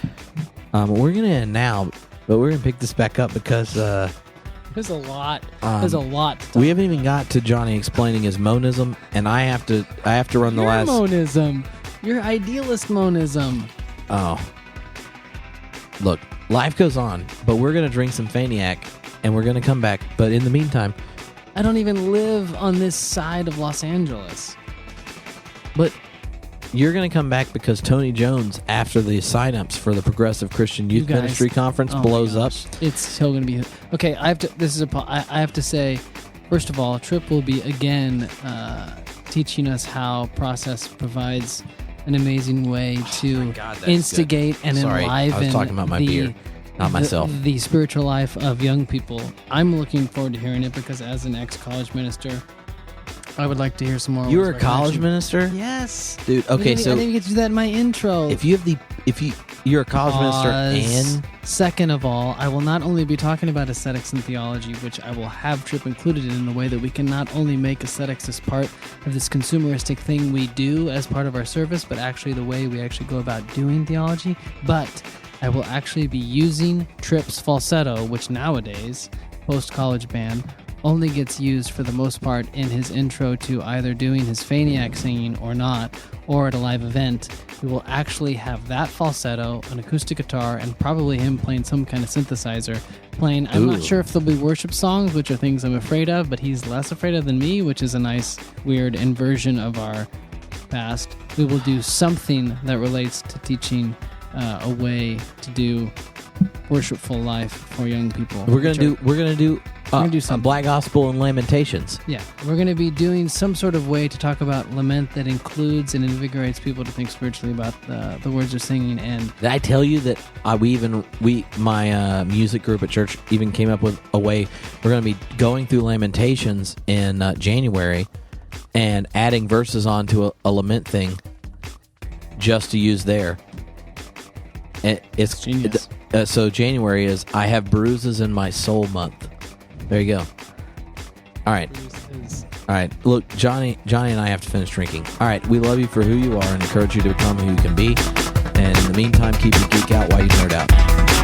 We're going to end now, but we're going to pick this back up because... There's a lot. There's a lot to talk we haven't even got to Jonnie explaining his monism, and I have to run the last... monism. Your idealist monism. Oh. Look, life goes on, but we're going to drink some Faniac, and we're going to come back. But in the meantime... I don't even live on this side of Los Angeles. But you're going to come back because Tony Jones, after the sign-ups for the Progressive Christian Youth Ministry Conference, blows up. It's still going to be... Okay, I have to say, first of all, Trip will be, again, teaching us how Process provides an amazing way to instigate and enliven I was talking about my beer, not myself. The spiritual life of young people. I'm looking forward to hearing it because as an ex-college minister, I would like to hear some more. You were a college minister? Yes, dude. Okay, I didn't get to do that in my intro. You're a college minister, and second of all, I will not only be talking about aesthetics and theology, which I will have Trip included in a way that we can not only make aesthetics as part of this consumeristic thing we do as part of our service, but actually the way we actually go about doing theology. But I will actually be using Trip's falsetto, which nowadays, post-college band, only gets used for the most part in his intro to either doing his Faniac singing or not, or at a live event. He will actually have that falsetto, an acoustic guitar, and probably him playing some kind of synthesizer playing. I'm not sure if there'll be worship songs, which are things I'm afraid of, but he's less afraid of than me, which is a nice, weird inversion of our past. We will do something that relates to teaching a way to do worshipful life for young people. We're gonna do something. Black Gospel and Lamentations. Yeah, we're going to be doing some sort of way to talk about lament that includes and invigorates people to think spiritually about the words they're singing. And Did I tell you that my music group at church even came up with a way? We're going to be going through Lamentations in January and adding verses onto a lament thing just to use there. And it's genius. So January is I Have Bruises in My Soul month. There you go. All right. All right. Look, Johnny and I have to finish drinking. All right. We love you for who you are and encourage you to become who you can be. And in the meantime, keep your geek out while you nerd out.